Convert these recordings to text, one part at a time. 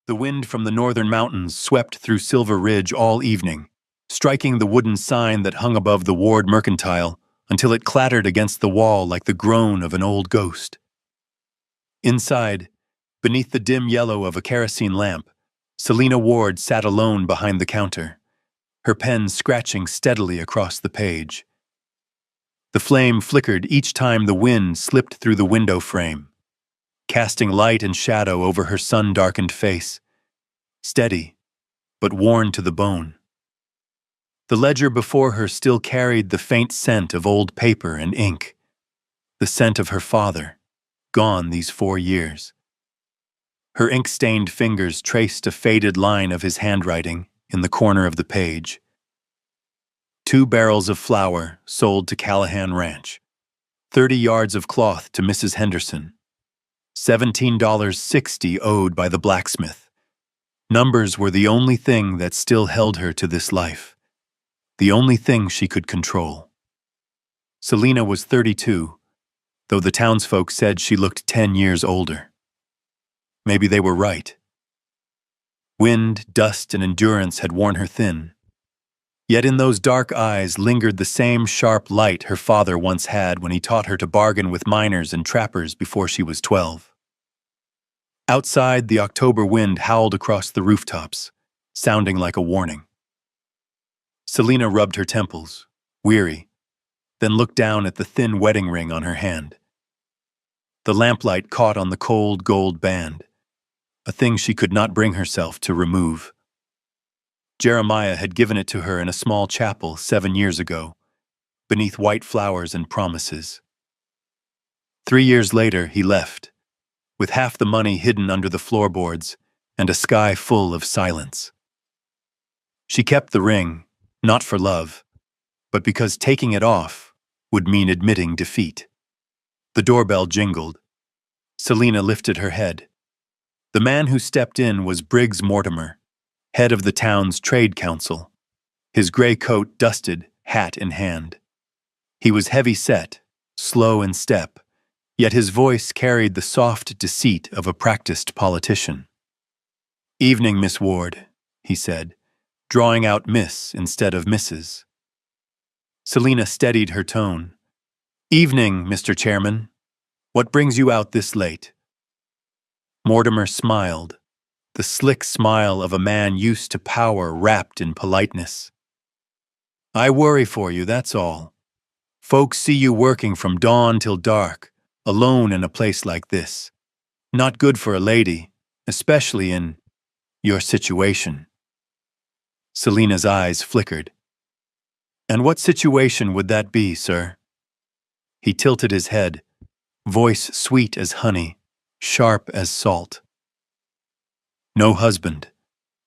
The wind from the northern mountains swept through Silver Ridge all evening, striking the wooden sign that hung above the Ward Mercantile until it clattered against the wall like the groan of an old ghost. Inside, beneath the dim yellow of a kerosene lamp, Selina Ward sat alone behind the counter, her pen scratching steadily across the page. The flame flickered each time the wind slipped through the window frame, casting light and shadow over her sun-darkened face, steady, but worn to the bone. The ledger before her still carried the faint scent of old paper and ink, the scent of her father, gone these 4 years. Her ink-stained fingers traced a faded line of his handwriting in the corner of the page. 2 barrels of flour sold to Callahan Ranch, 30 yards of cloth to Mrs. Henderson, $17.60 owed by the blacksmith. Numbers were the only thing that still held her to this life, the only thing she could control. Selina was 32, though the townsfolk said she looked 10 years older. Maybe they were right. Wind, dust, and endurance had worn her thin. Yet in those dark eyes lingered the same sharp light her father once had when he taught her to bargain with miners and trappers before she was 12. Outside, the October wind howled across the rooftops, sounding like a warning. Selina rubbed her temples, weary, then looked down at the thin wedding ring on her hand. The lamplight caught on the cold gold band, a thing she could not bring herself to remove. Jeremiah had given it to her in a small chapel 7 years ago, beneath white flowers and promises. 3 years later, he left, with half the money hidden under the floorboards and a sky full of silence. She kept the ring, not for love, but because taking it off would mean admitting defeat. The doorbell jingled. Selina lifted her head. The man who stepped in was Briggs Mortimer, head of the town's trade council, his gray coat dusted, hat in hand. He was heavy-set, slow in step, yet his voice carried the soft deceit of a practiced politician. "Evening, Miss Ward," he said, drawing out Miss instead of Mrs. Selina steadied her tone. "Evening, Mr. Chairman. What brings you out this late?" Mortimer smiled, the slick smile of a man used to power wrapped in politeness. "I worry for you, that's all. Folks see you working from dawn till dark, alone in a place like this. Not good for a lady, especially in your situation." Selina's eyes flickered. "And what situation would that be, sir?" He tilted his head, voice sweet as honey, sharp as salt. "No husband,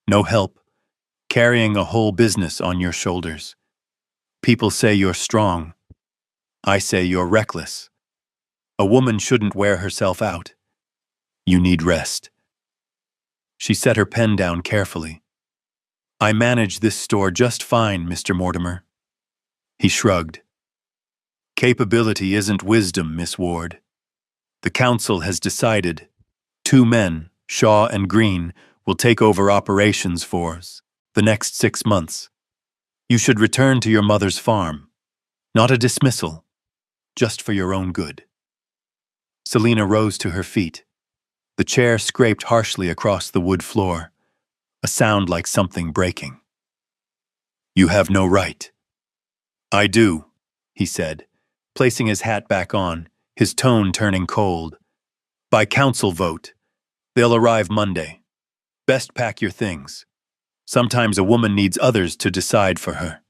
no help, carrying a whole business on your shoulders. People say you're strong. I say you're reckless. A woman shouldn't wear herself out. You need rest." She set her pen down carefully. "I manage this store just fine, Mr. Mortimer." He shrugged. "Capability isn't wisdom, Miss Ward. The council has decided 2 men, Shaw and Green, will take over operations for us the next 6 months. You should return to your mother's farm. Not a dismissal, just for your own good." Selina rose to her feet. The chair scraped harshly across the wood floor, a sound like something breaking. "You have no right." "I do," he said, placing his hat back on, his tone turning cold. "By council vote. They'll arrive Monday. Best pack your things. Sometimes a woman needs others to decide for her."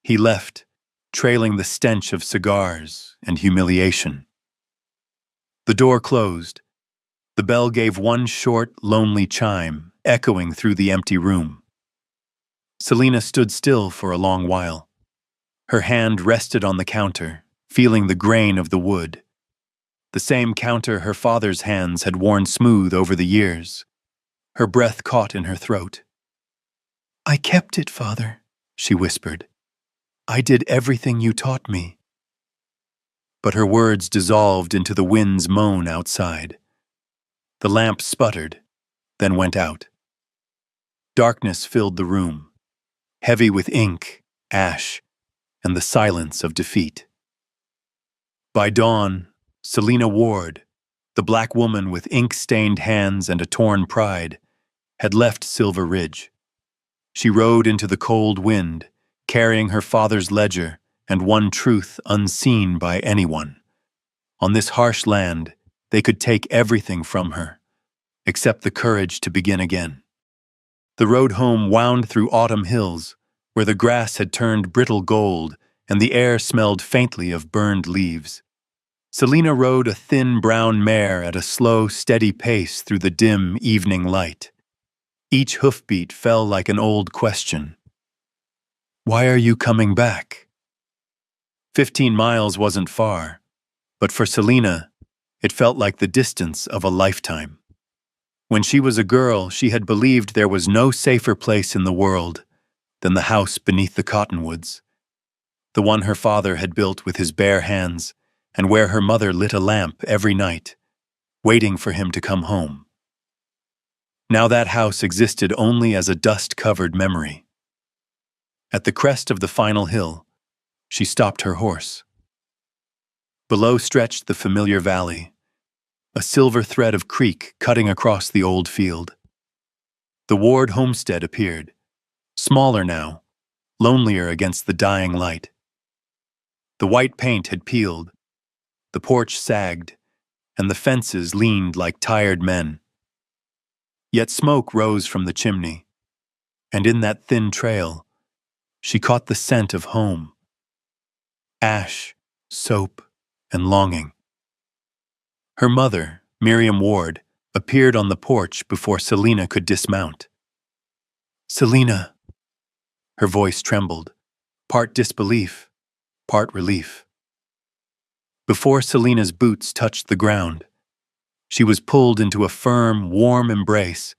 He left, trailing the stench of cigars and humiliation. The door closed. The bell gave one short, lonely chime, echoing through the empty room. Selina stood still for a long while. Her hand rested on the counter, feeling the grain of the wood. The same counter her father's hands had worn smooth over the years. Her breath caught in her throat. "I kept it, Father," she whispered. "I did everything you taught me." But her words dissolved into the wind's moan outside. The lamp sputtered. then went out. Darkness filled the room, heavy with ink, ash, and the silence of defeat. By dawn, Selina Ward, the black woman with ink-stained hands and a torn pride, had left Silver Ridge. She rode into the cold wind, carrying her father's ledger and one truth unseen by anyone. On this harsh land, they could take everything from her, except the courage to begin again. The road home wound through autumn hills, where the grass had turned brittle gold and the air smelled faintly of burned leaves. Selina rode a thin brown mare at a slow, steady pace through the dim evening light. Each hoofbeat fell like an old question. Why are you coming back? 15 miles wasn't far, but for Selina, it felt like the distance of a lifetime. When she was a girl, she had believed there was no safer place in the world than the house beneath the cottonwoods, the one her father had built with his bare hands, and where her mother lit a lamp every night, waiting for him to come home. Now that house existed only as a dust-covered memory. At the crest of the final hill, she stopped her horse. Below stretched the familiar valley, a silver thread of creek cutting across the old field. The Ward homestead appeared, smaller now, lonelier against the dying light. The white paint had peeled, the porch sagged, and the fences leaned like tired men. Yet smoke rose from the chimney, and in that thin trail, she caught the scent of home. Ash, soap, and longing. Her mother, Miriam Ward, appeared on the porch before Selina could dismount. Selina. Her voice trembled, part disbelief, part relief. Before Selina's boots touched the ground, she was pulled into a firm, warm embrace,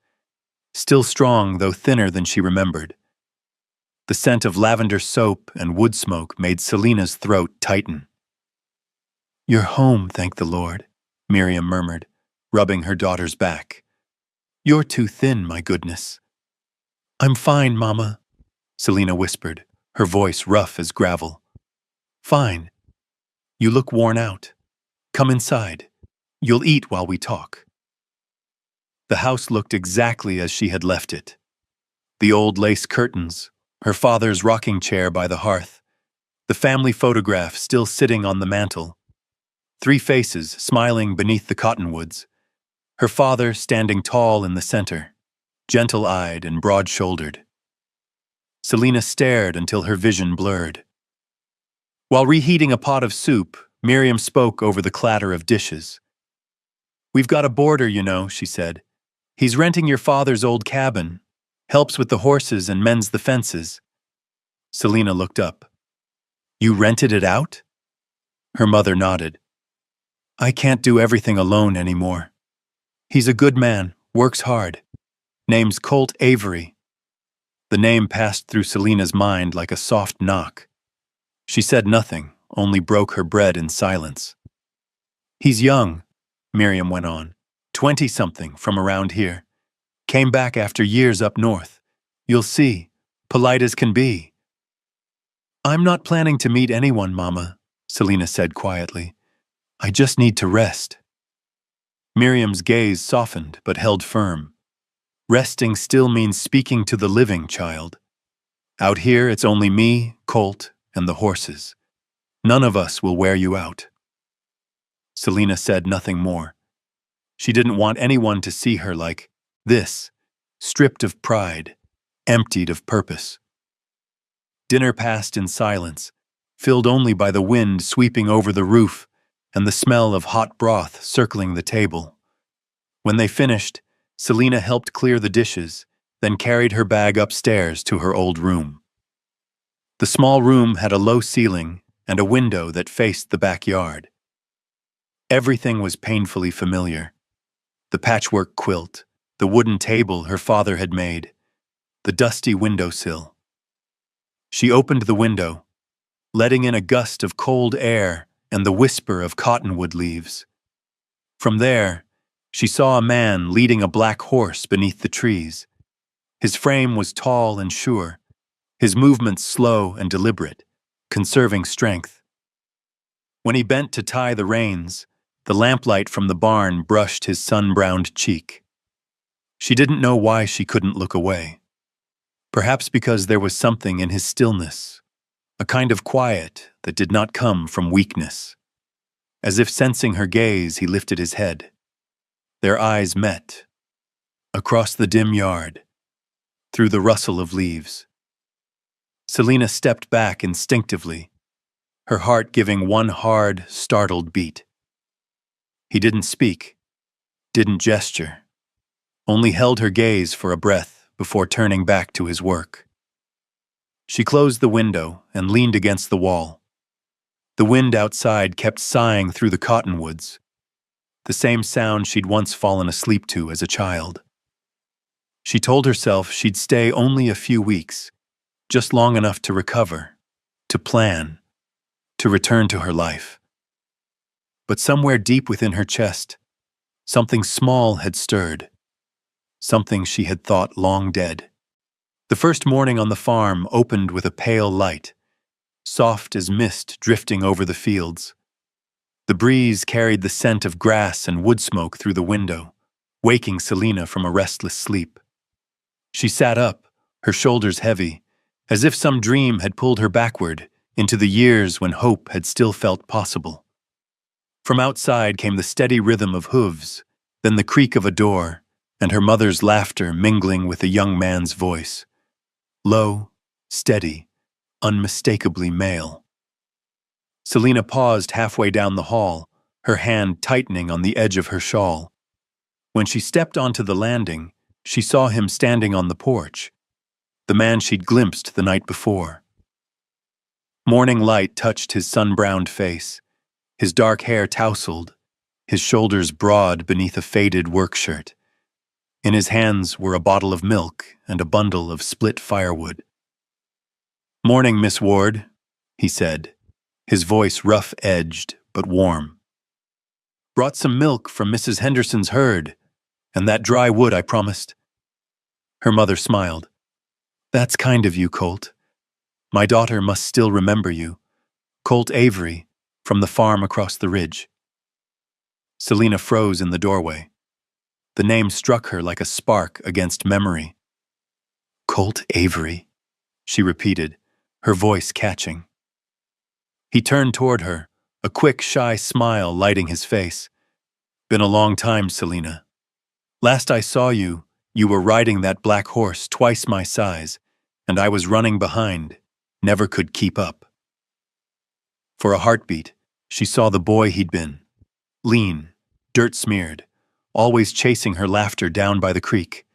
still strong though thinner than she remembered. The scent of lavender soap and wood smoke made Selina's throat tighten. You're home, thank the Lord, Miriam murmured, rubbing her daughter's back. You're too thin, my goodness. I'm fine, Mama, Selina whispered, her voice rough as gravel. Fine. You look worn out. Come inside. You'll eat while we talk. The house looked exactly as she had left it. The old lace curtains, her father's rocking chair by the hearth, the family photograph still sitting on the mantel, 3 faces smiling beneath the cottonwoods, her father standing tall in the center, gentle-eyed and broad-shouldered. Selina stared until her vision blurred. While reheating a pot of soup, Miriam spoke over the clatter of dishes. We've got a boarder, you know, she said. He's renting your father's old cabin, helps with the horses and mends the fences. Selina looked up. You rented it out? Her mother nodded. I can't do everything alone anymore. He's a good man, works hard. Name's Colt Avery. The name passed through Selina's mind like a soft knock. She said nothing, only broke her bread in silence. He's young, Miriam went on, 20-something from around here. Came back after years up north. You'll see, polite as can be. I'm not planning to meet anyone, Mama, Selina said quietly. I just need to rest. Miriam's gaze softened but held firm. Resting still means speaking to the living, child. Out here, it's only me, Colt, and the horses. None of us will wear you out. Selina said nothing more. She didn't want anyone to see her like this, stripped of pride, emptied of purpose. Dinner passed in silence, filled only by the wind sweeping over the roof and the smell of hot broth circling the table. When they finished, Selina helped clear the dishes, then carried her bag upstairs to her old room. The small room had a low ceiling and a window that faced the backyard. Everything was painfully familiar. The patchwork quilt, the wooden table her father had made, the dusty windowsill. She opened the window, letting in a gust of cold air and the whisper of cottonwood leaves. From there, She saw a man leading a black horse beneath the trees. His frame was tall and sure, his movements slow and deliberate, conserving strength. When he bent to tie the reins, the lamplight from the barn brushed his sun-browned cheek. She didn't know why she couldn't look away. Perhaps because there was something in his stillness, a kind of quiet that did not come from weakness. As if sensing her gaze, he lifted his head. Their eyes met. Across the dim yard, through the rustle of leaves. Selina stepped back instinctively, her heart giving one hard, startled beat. He didn't speak, didn't gesture, only held her gaze for a breath before turning back to his work. She closed the window and leaned against the wall. The wind outside kept sighing through the cottonwoods, the same sound she'd once fallen asleep to as a child. She told herself she'd stay only a few weeks, just long enough to recover, to plan, to return to her life. But somewhere deep within her chest, something small had stirred, something she had thought long dead. The first morning on the farm opened with a pale light, soft as mist drifting over the fields. The breeze carried the scent of grass and wood smoke through the window, waking Selina from a restless sleep. She sat up, her shoulders heavy, as if some dream had pulled her backward into the years when hope had still felt possible. From outside came the steady rhythm of hooves, then the creak of a door, and her mother's laughter mingling with a young man's voice. Low, steady, unmistakably male. Selina paused halfway down the hall, her hand tightening on the edge of her shawl. When she stepped onto the landing, she saw him standing on the porch, the man she'd glimpsed the night before. Morning light touched his sun-browned face, his dark hair tousled, his shoulders broad beneath a faded work shirt. In his hands were a bottle of milk and a bundle of split firewood. "Morning, Miss Ward," he said, his voice rough-edged but warm. "Brought some milk from Mrs. Henderson's herd, and that dry wood I promised." Her mother smiled. "That's kind of you, Colt. My daughter must still remember you. Colt Avery, from the farm across the ridge." Selina froze in the doorway. The name struck her like a spark against memory. "Colt Avery," she repeated, her voice catching. He turned toward her, a quick, shy smile lighting his face. "Been a long time, Selina. Last I saw you, you were riding that black horse twice my size, and I was running behind, never could keep up." For a heartbeat, she saw the boy he'd been, lean, dirt-smeared, always chasing her laughter down by the creek.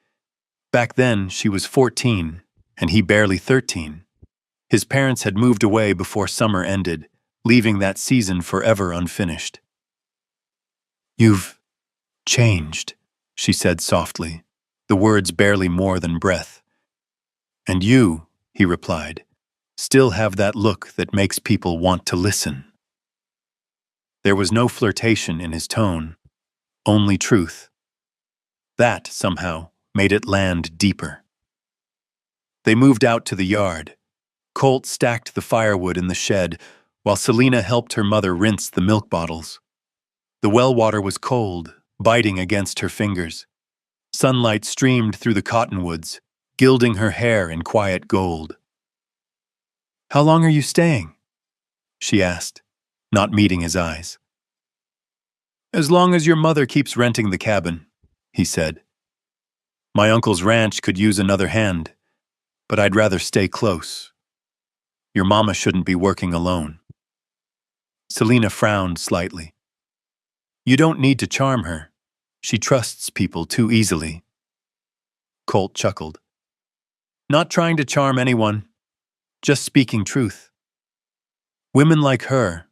Back then, she was 14, and he barely 13. His parents had moved away before summer ended, leaving that season forever unfinished. "You've changed," she said softly, the words barely more than breath. "And you," he replied, "still have that look that makes people want to listen." There was no flirtation in his tone, only truth. That, somehow, made it land deeper. They moved out to the yard. Colt stacked the firewood in the shed, while Selina helped her mother rinse the milk bottles. The well water was cold, biting against her fingers. Sunlight streamed through the cottonwoods, gilding her hair in quiet gold. "How long are you staying?" she asked, not meeting his eyes. "As long as your mother keeps renting the cabin," he said. "My uncle's ranch could use another hand, but I'd rather stay close. Your mama shouldn't be working alone." Selina frowned slightly. "You don't need to charm her. She trusts people too easily." Colt chuckled. "Not trying to charm anyone, just speaking truth. Women like her,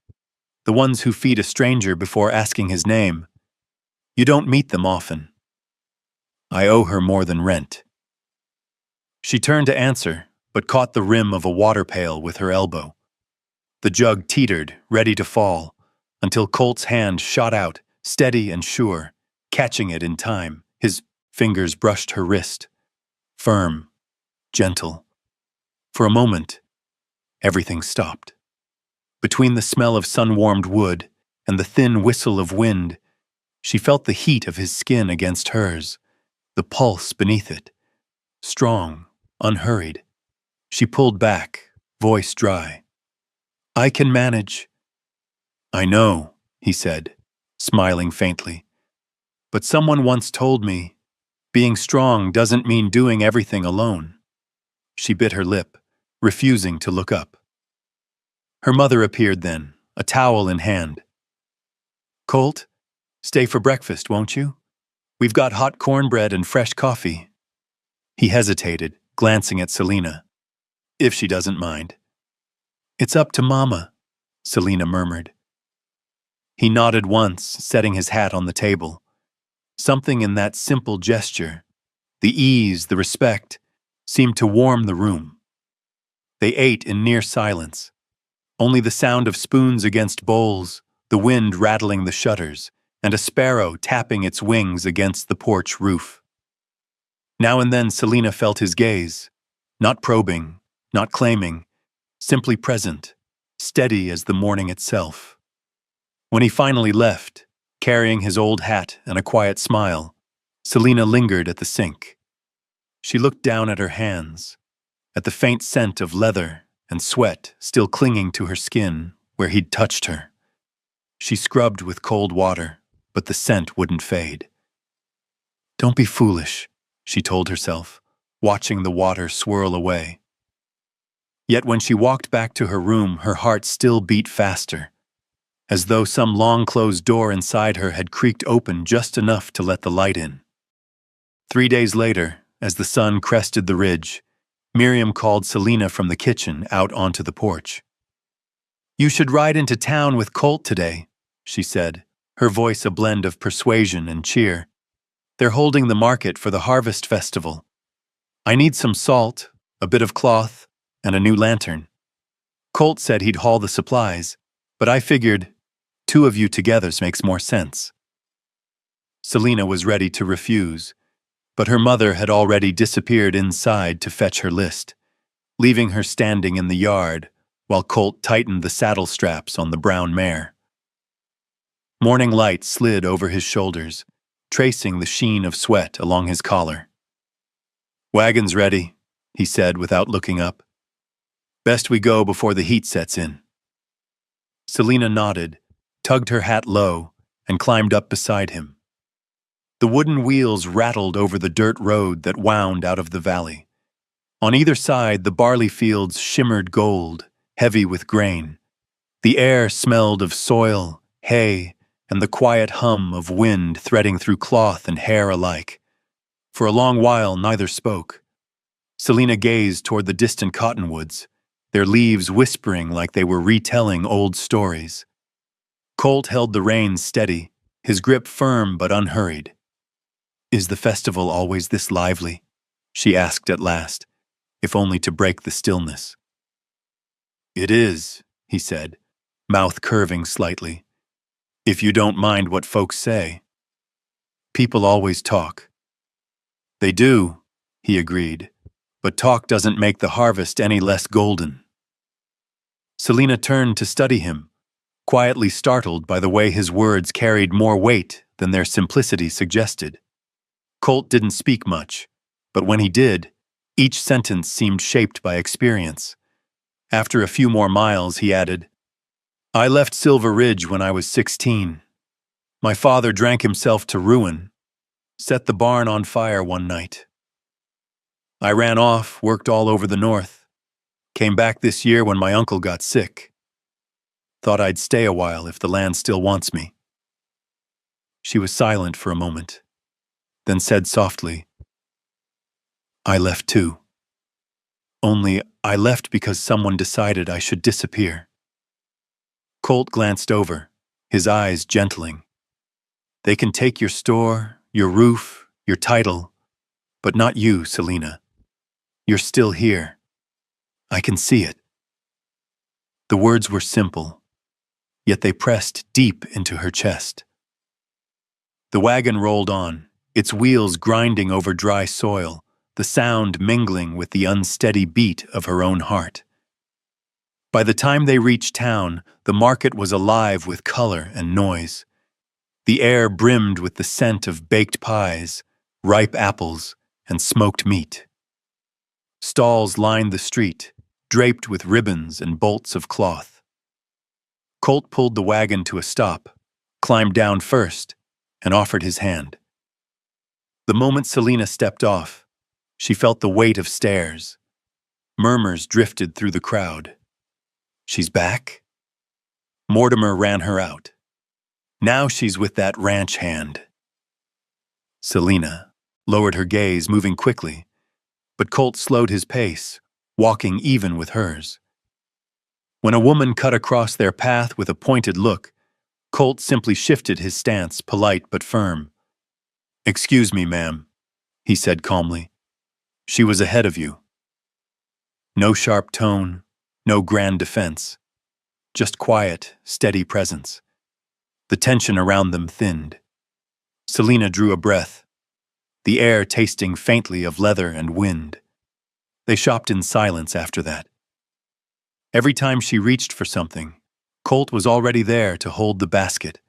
the ones who feed a stranger before asking his name, you don't meet them often. I owe her more than rent." She turned to answer, but caught the rim of a water pail with her elbow. The jug teetered, ready to fall, until Colt's hand shot out, steady and sure, Catching it in time, his fingers brushed her wrist. Firm, gentle. For a moment, everything stopped. Between the smell of sun-warmed wood and the thin whistle of wind, she felt the heat of his skin against hers, the pulse beneath it. Strong, unhurried. She pulled back, voice dry. "I can manage." "I know," he said, smiling faintly. "But someone once told me, being strong doesn't mean doing everything alone." She bit her lip, refusing to look up. Her mother appeared then, a towel in hand. "Colt, stay for breakfast, won't you? We've got hot cornbread and fresh coffee." He hesitated, glancing at Selina. "If she doesn't mind." "It's up to Mama," Selina murmured. He nodded once, setting his hat on the table. Something in that simple gesture, the ease, the respect, seemed to warm the room. They ate in near silence. Only the sound of spoons against bowls, the wind rattling the shutters, and a sparrow tapping its wings against the porch roof. Now and then Selina felt his gaze, not probing, not claiming, simply present, steady as the morning itself. When he finally left, carrying his old hat and a quiet smile, Selina lingered at the sink. She looked down at her hands, at the faint scent of leather and sweat still clinging to her skin where he'd touched her. She scrubbed with cold water, but the scent wouldn't fade. "Don't be foolish," she told herself, watching the water swirl away. Yet when she walked back to her room, her heart still beat faster, as though some long-closed door inside her had creaked open just enough to let the light in. 3 days later, as the sun crested the ridge, Miriam called Selina from the kitchen out onto the porch. "You should ride into town with Colt today," she said, her voice a blend of persuasion and cheer. "They're holding the market for the Harvest Festival. I need some salt, a bit of cloth, and a new lantern. Colt said he'd haul the supplies, but I figured 2 of you together makes more sense." Selina was ready to refuse, but her mother had already disappeared inside to fetch her list, leaving her standing in the yard while Colt tightened the saddle straps on the brown mare. Morning light slid over his shoulders, tracing the sheen of sweat along his collar. "Wagon's ready," he said without looking up. "Best we go before the heat sets in." Selina nodded, tugged her hat low, and climbed up beside him. The wooden wheels rattled over the dirt road that wound out of the valley. On either side, the barley fields shimmered gold, heavy with grain. The air smelled of soil, hay, and the quiet hum of wind threading through cloth and hair alike. For a long while, neither spoke. Selina gazed toward the distant cottonwoods, their leaves whispering like they were retelling old stories. Colt held the reins steady, his grip firm but unhurried. "Is the festival always this lively?" she asked at last, if only to break the stillness. "It is," he said, mouth curving slightly. "If you don't mind what folks say." "People always talk." "They do," he agreed, "but talk doesn't make the harvest any less golden." Selina turned to study him, quietly startled by the way his words carried more weight than their simplicity suggested. Colt didn't speak much, but when he did, each sentence seemed shaped by experience. After a few more miles, he added, "I left Silver Ridge when I was 16. My father drank himself to ruin, set the barn on fire one night. I ran off, worked all over the north, came back this year when my uncle got sick. Thought I'd stay a while if the land still wants me." She was silent for a moment, then said softly, "I left too. Only I left because someone decided I should disappear." Colt glanced over, his eyes gentling. "They can take your store, your roof, your title, but not you, Selina. You're still here. I can see it." The words were simple, yet they pressed deep into her chest. The wagon rolled on, its wheels grinding over dry soil, the sound mingling with the unsteady beat of her own heart. By the time they reached town, the market was alive with color and noise. The air brimmed with the scent of baked pies, ripe apples, and smoked meat. Stalls lined the street, draped with ribbons and bolts of cloth. Colt pulled the wagon to a stop, climbed down first, and offered his hand. The moment Selina stepped off, she felt the weight of stares. Murmurs drifted through the crowd. She's back? Mortimer ran her out. Now she's with that ranch hand. Selina lowered her gaze, moving quickly, but Colt slowed his pace, walking even with hers. When a woman cut across their path with a pointed look, Colt simply shifted his stance, polite but firm. "Excuse me, ma'am," he said calmly. "She was ahead of you." No sharp tone, no grand defense. Just quiet, steady presence. The tension around them thinned. Selina drew a breath, the air tasting faintly of leather and wind. They shopped in silence after that. Every time she reached for something, Colt was already there to hold the basket.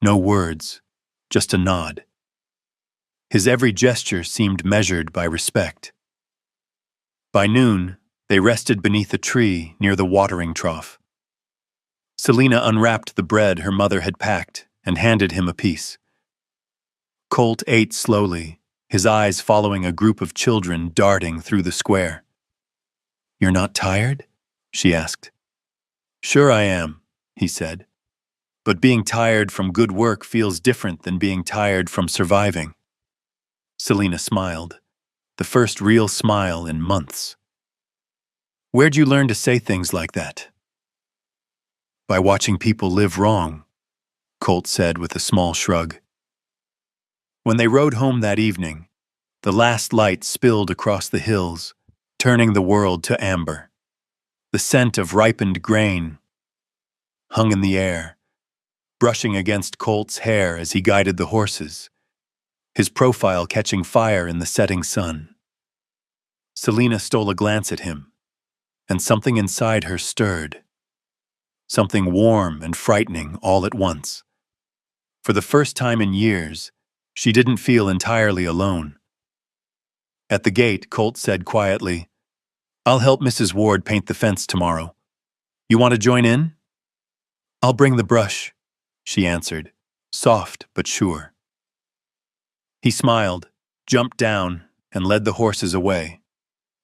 No words, just a nod. His every gesture seemed measured by respect. By noon, they rested beneath a tree near the watering trough. Selina unwrapped the bread her mother had packed and handed him a piece. Colt ate slowly, his eyes following a group of children darting through the square. "You're not tired?" she asked. "Sure I am," he said. "But being tired from good work feels different than being tired from surviving." Selina smiled, the first real smile in months. "Where'd you learn to say things like that?" "By watching people live wrong," Colt said with a small shrug. When they rode home that evening, the last light spilled across the hills, turning the world to amber. The scent of ripened grain hung in the air, brushing against Colt's hair as he guided the horses, his profile catching fire in the setting sun. Selina stole a glance at him, and something inside her stirred. Something warm and frightening all at once. For the first time in years, she didn't feel entirely alone. At the gate, Colt said quietly, "I'll help Mrs. Ward paint the fence tomorrow. You want to join in?" "I'll bring the brush," she answered, soft but sure. He smiled, jumped down, and led the horses away.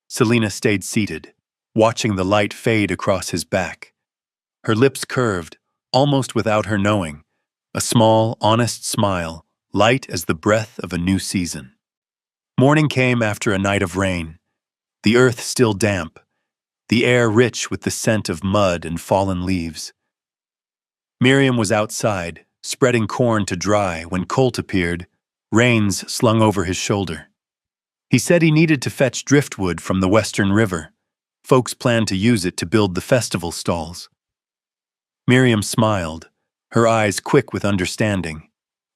Selina stayed seated, watching the light fade across his back. Her lips curved, almost without her knowing, a small, honest smile, light as the breath of a new season. Morning came after a night of rain, the earth still damp, the air rich with the scent of mud and fallen leaves. Miriam was outside, spreading corn to dry when Colt appeared, reins slung over his shoulder. He said he needed to fetch driftwood from the Western River. Folks planned to use it to build the festival stalls. Miriam smiled, her eyes quick with understanding,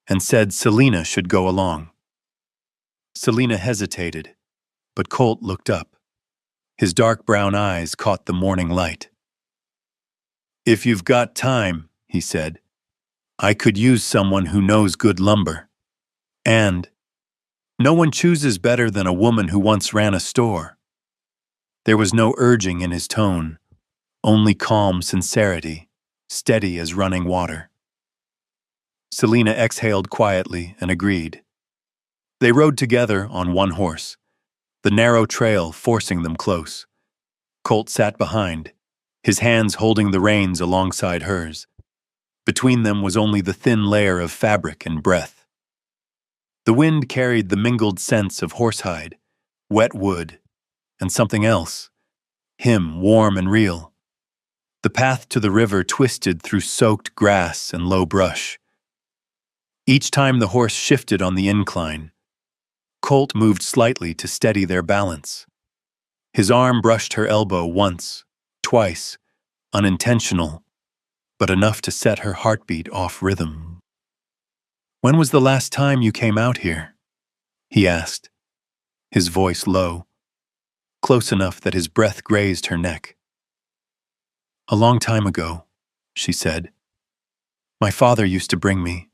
and said Selina should go along. Selina hesitated, but Colt looked up. His dark brown eyes caught the morning light. "If you've got time," he said, "I could use someone who knows good lumber. And no one chooses better than a woman who once ran a store." There was no urging in his tone, only calm sincerity, steady as running water. Selina exhaled quietly and agreed. They rode together on one horse, the narrow trail forcing them close. Colt sat behind, his hands holding the reins alongside hers. Between them was only the thin layer of fabric and breath. The wind carried the mingled scents of horsehide, wet wood, and something else, him warm and real. The path to the river twisted through soaked grass and low brush. Each time the horse shifted on the incline, Colt moved slightly to steady their balance. His arm brushed her elbow once, twice, unintentional, but enough to set her heartbeat off rhythm. When was the last time you came out here? He asked, his voice low, close enough that his breath grazed her neck. A long time ago, she said. My father used to bring me.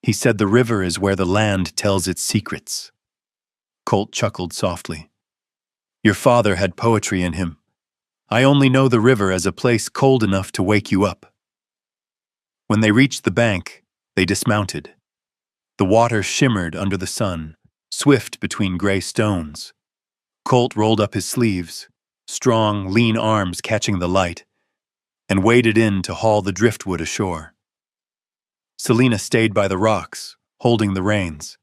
He said the river is where the land tells its secrets. Colt chuckled softly. Your father had poetry in him. I only know the river as a place cold enough to wake you up. When they reached the bank, they dismounted. The water shimmered under the sun, swift between gray stones. Colt rolled up his sleeves, strong, lean arms catching the light, and waded in to haul the driftwood ashore. Selina stayed by the rocks, holding the reins.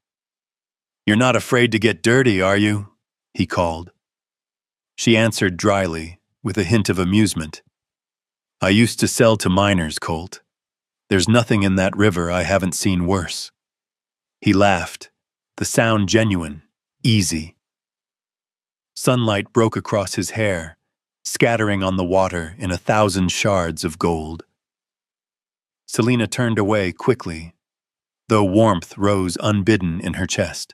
You're not afraid to get dirty, are you? He called. She answered dryly, with a hint of amusement. I used to sell to miners, Colt. There's nothing in that river I haven't seen worse. He laughed, the sound genuine, easy. Sunlight broke across his hair, scattering on the water in 1,000 shards of gold. Selina turned away quickly, though warmth rose unbidden in her chest.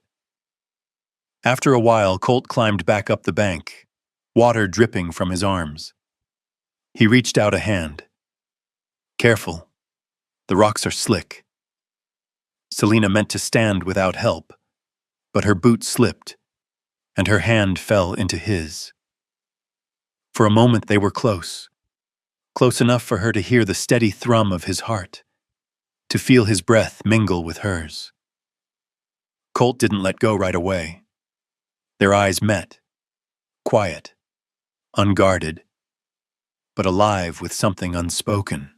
After a while, Colt climbed back up the bank, water dripping from his arms. He reached out a hand. Careful. The rocks are slick. Selina meant to stand without help, but her boot slipped, and her hand fell into his. For a moment they were close enough for her to hear the steady thrum of his heart, to feel his breath mingle with hers. Colt didn't let go right away. Their eyes met, quiet, unguarded, but alive with something unspoken.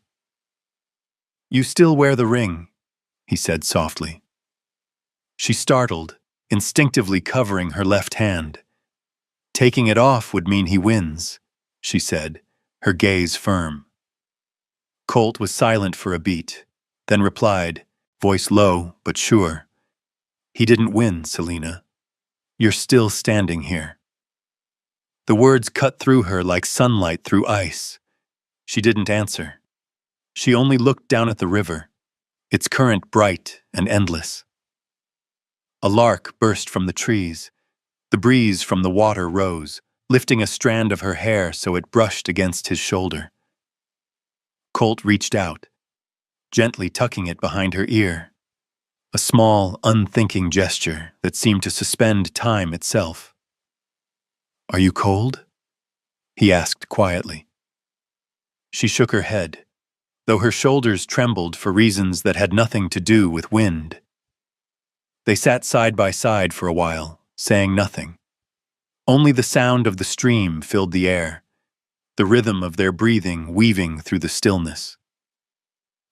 You still wear the ring, he said softly. She startled, instinctively covering her left hand. Taking it off would mean he wins, she said, her gaze firm. Colt was silent for a beat, then replied, voice low but sure. He didn't win, Selina. You're still standing here. The words cut through her like sunlight through ice. She didn't answer. She only looked down at the river, its current bright and endless. A lark burst from the trees. The breeze from the water rose, lifting a strand of her hair so it brushed against his shoulder. Colt reached out, gently tucking it behind her ear. A small, unthinking gesture that seemed to suspend time itself. Are you cold? He asked quietly. She shook her head, though her shoulders trembled for reasons that had nothing to do with wind. They sat side by side for a while, saying nothing. Only the sound of the stream filled the air, the rhythm of their breathing weaving through the stillness.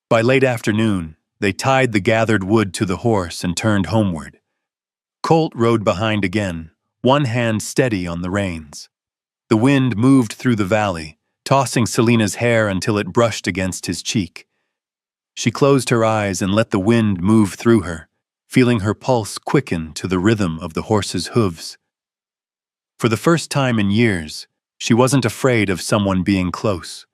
By late afternoon, they tied the gathered wood to the horse and turned homeward. Colt rode behind again, one hand steady on the reins. The wind moved through the valley, tossing Selina's hair until it brushed against his cheek. She closed her eyes and let the wind move through her, feeling her pulse quicken to the rhythm of the horse's hooves. For the first time in years, she wasn't afraid of someone being close.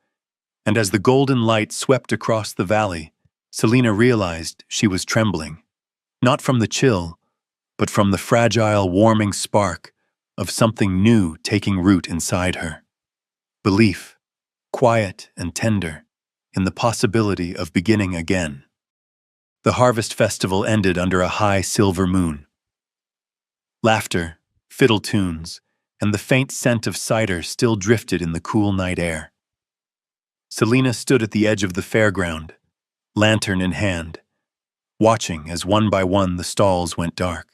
And as the golden light swept across the valley, Selina realized she was trembling, not from the chill, but from the fragile, warming spark of something new taking root inside her. Belief, quiet and tender, in the possibility of beginning again. The harvest festival ended under a high silver moon. Laughter, fiddle tunes, and the faint scent of cider still drifted in the cool night air. Selina stood at the edge of the fairground, lantern in hand, watching as one by one the stalls went dark.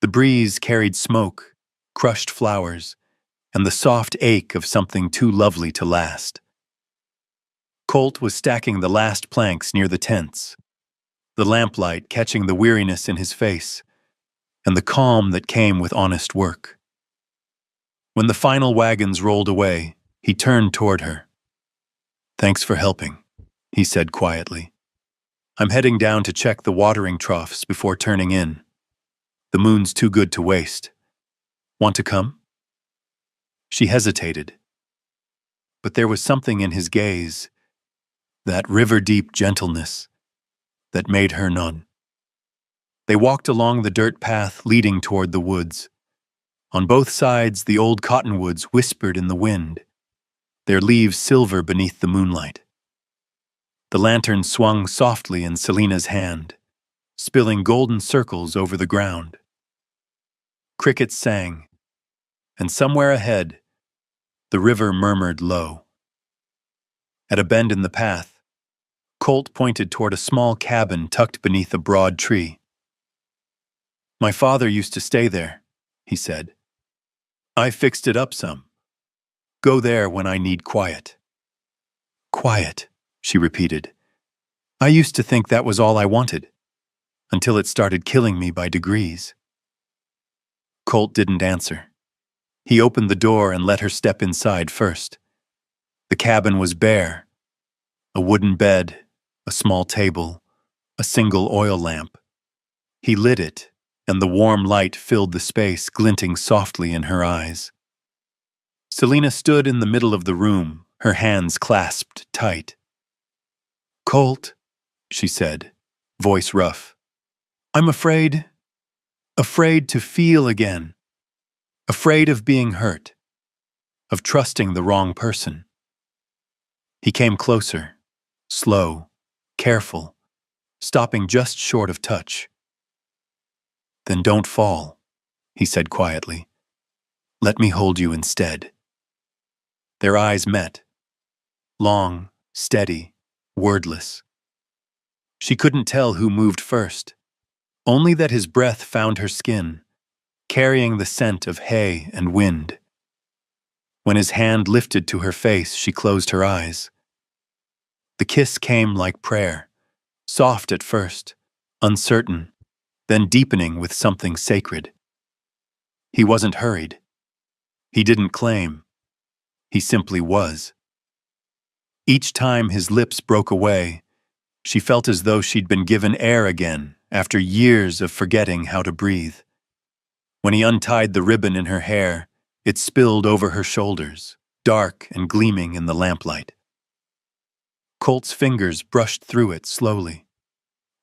The breeze carried smoke, crushed flowers, and the soft ache of something too lovely to last. Colt was stacking the last planks near the tents, the lamplight catching the weariness in his face, and the calm that came with honest work. When the final wagons rolled away, he turned toward her. Thanks for helping, he said quietly. I'm heading down to check the watering troughs before turning in. The moon's too good to waste. Want to come? She hesitated. But there was something in his gaze, that river-deep gentleness, that made her none. They walked along the dirt path leading toward the woods. On both sides, the old cottonwoods whispered in the wind, their leaves silver beneath the moonlight. The lantern swung softly in Selena's hand, spilling golden circles over the ground. Crickets sang, and somewhere ahead, the river murmured low. At a bend in the path, Colt pointed toward a small cabin tucked beneath a broad tree. "My father used to stay there," he said. "I fixed it up some. Go there when I need quiet." "Quiet," she repeated. "I used to think that was all I wanted, until it started killing me by degrees." Colt didn't answer. He opened the door and let her step inside first. The cabin was bare. A wooden bed, a small table, a single oil lamp. He lit it, and the warm light filled the space, glinting softly in her eyes. Selena stood in the middle of the room, her hands clasped tight. "Colt," she said, voice rough, "I'm afraid to feel again. Afraid of being hurt, of trusting the wrong person." He came closer, slow, careful, stopping just short of touch. "Then don't fall," he said quietly. "Let me hold you instead." Their eyes met, long, steady, wordless. She couldn't tell who moved first, only that his breath found her skin, carrying the scent of hay and wind. When his hand lifted to her face, she closed her eyes. The kiss came like prayer, soft at first, uncertain, then deepening with something sacred. He wasn't hurried. He didn't claim. He simply was. Each time his lips broke away, she felt as though she'd been given air again after years of forgetting how to breathe. When he untied the ribbon in her hair, it spilled over her shoulders, dark and gleaming in the lamplight. Colt's fingers brushed through it slowly,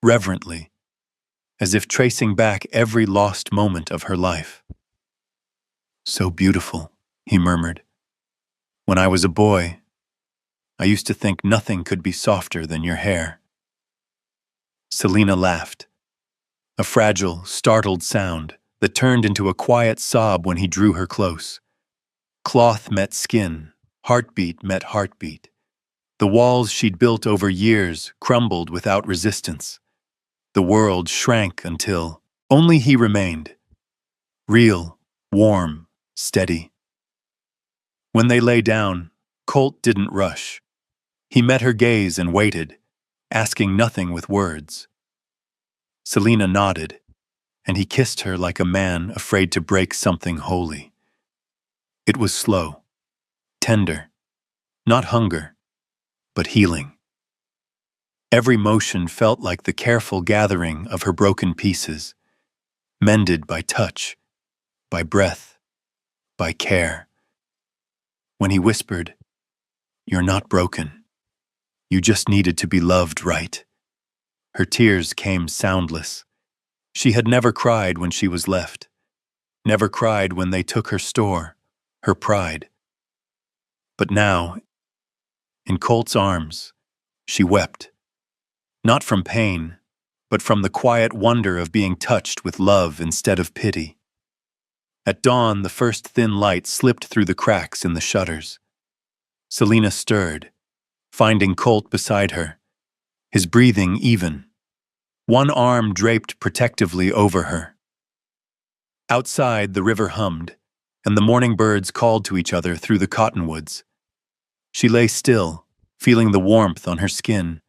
reverently, as if tracing back every lost moment of her life. "So beautiful," he murmured. "When I was a boy, I used to think nothing could be softer than your hair." Selena laughed, a fragile, startled sound that turned into a quiet sob when he drew her close. Cloth met skin, heartbeat met heartbeat. The walls she'd built over years crumbled without resistance. The world shrank until only he remained, real, warm, steady. When they lay down, Colt didn't rush. He met her gaze and waited, asking nothing with words. Selena nodded, and he kissed her like a man afraid to break something holy. It was slow, tender, not hunger, but healing. Every motion felt like the careful gathering of her broken pieces, mended by touch, by breath, by care. When he whispered, "You're not broken. You just needed to be loved right," her tears came soundless. She had never cried when she was left, never cried when they took her store, her pride. But now, in Colt's arms, she wept, not from pain, but from the quiet wonder of being touched with love instead of pity. At dawn, the first thin light slipped through the cracks in the shutters. Selena stirred, finding Colt beside her, his breathing even, one arm draped protectively over her. Outside, the river hummed, and the morning birds called to each other through the cottonwoods. She lay still, feeling the warmth on her skin,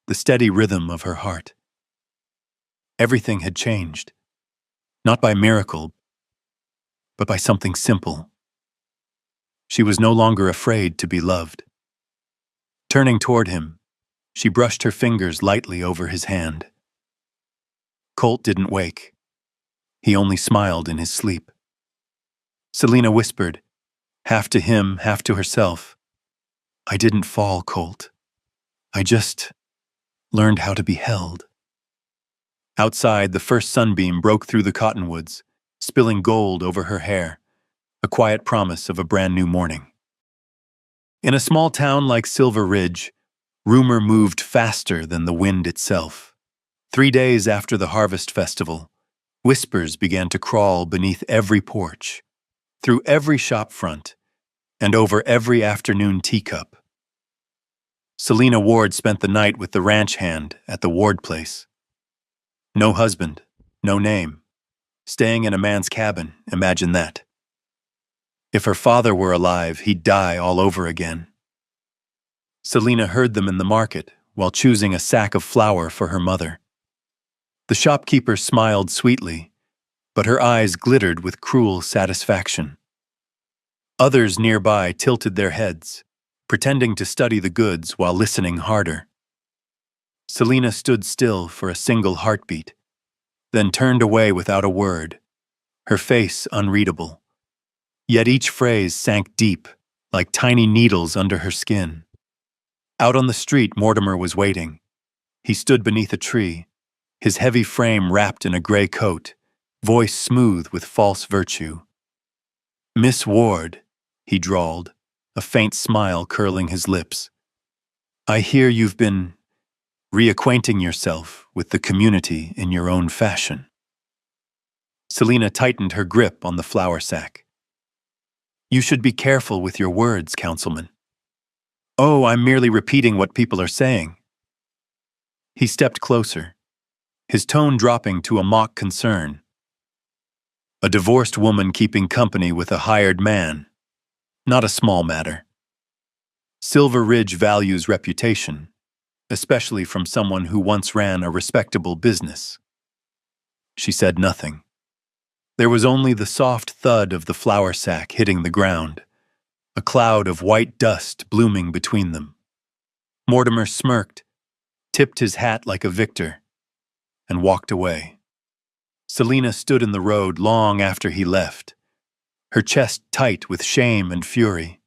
the steady rhythm of her heart. Everything had changed, not by miracle, but by something simple. She was no longer afraid to be loved. Turning toward him, she brushed her fingers lightly over his hand. Colt didn't wake. He only smiled in his sleep. Selena whispered, half to him, half to herself, "I didn't fall, Colt. I just learned how to be held." Outside, the first sunbeam broke through the cottonwoods, spilling gold over her hair, a quiet promise of a brand new morning. In a small town like Silver Ridge, rumor moved faster than the wind itself. 3 days after the harvest festival, whispers began to crawl beneath every porch, through every shop front, and over every afternoon teacup. Selena Ward spent the night with the ranch hand at the Ward place. No husband, no name. Staying in a man's cabin, imagine that. If her father were alive, he'd die all over again. Selena heard them in the market while choosing a sack of flour for her mother. The shopkeeper smiled sweetly, but her eyes glittered with cruel satisfaction. Others nearby tilted their heads, pretending to study the goods while listening harder. Selena stood still for a single heartbeat, then turned away without a word, her face unreadable. Yet each phrase sank deep, like tiny needles under her skin. Out on the street, Mortimer was waiting. He stood beneath a tree, his heavy frame wrapped in a gray coat, voice smooth with false virtue. "Miss Ward," he drawled, a faint smile curling his lips. "I hear you've been reacquainting yourself with the community in your own fashion." Selena tightened her grip on the flour sack. "You should be careful with your words, Councilman." "Oh, I'm merely repeating what people are saying." He stepped closer, his tone dropping to a mock concern. "A divorced woman keeping company with a hired man. Not a small matter. Silver Ridge values reputation, especially from someone who once ran a respectable business." She said nothing. There was only the soft thud of the flour sack hitting the ground, a cloud of white dust blooming between them. Mortimer smirked, tipped his hat like a victor, and walked away. Selena stood in the road long after he left, her chest tight with shame and fury.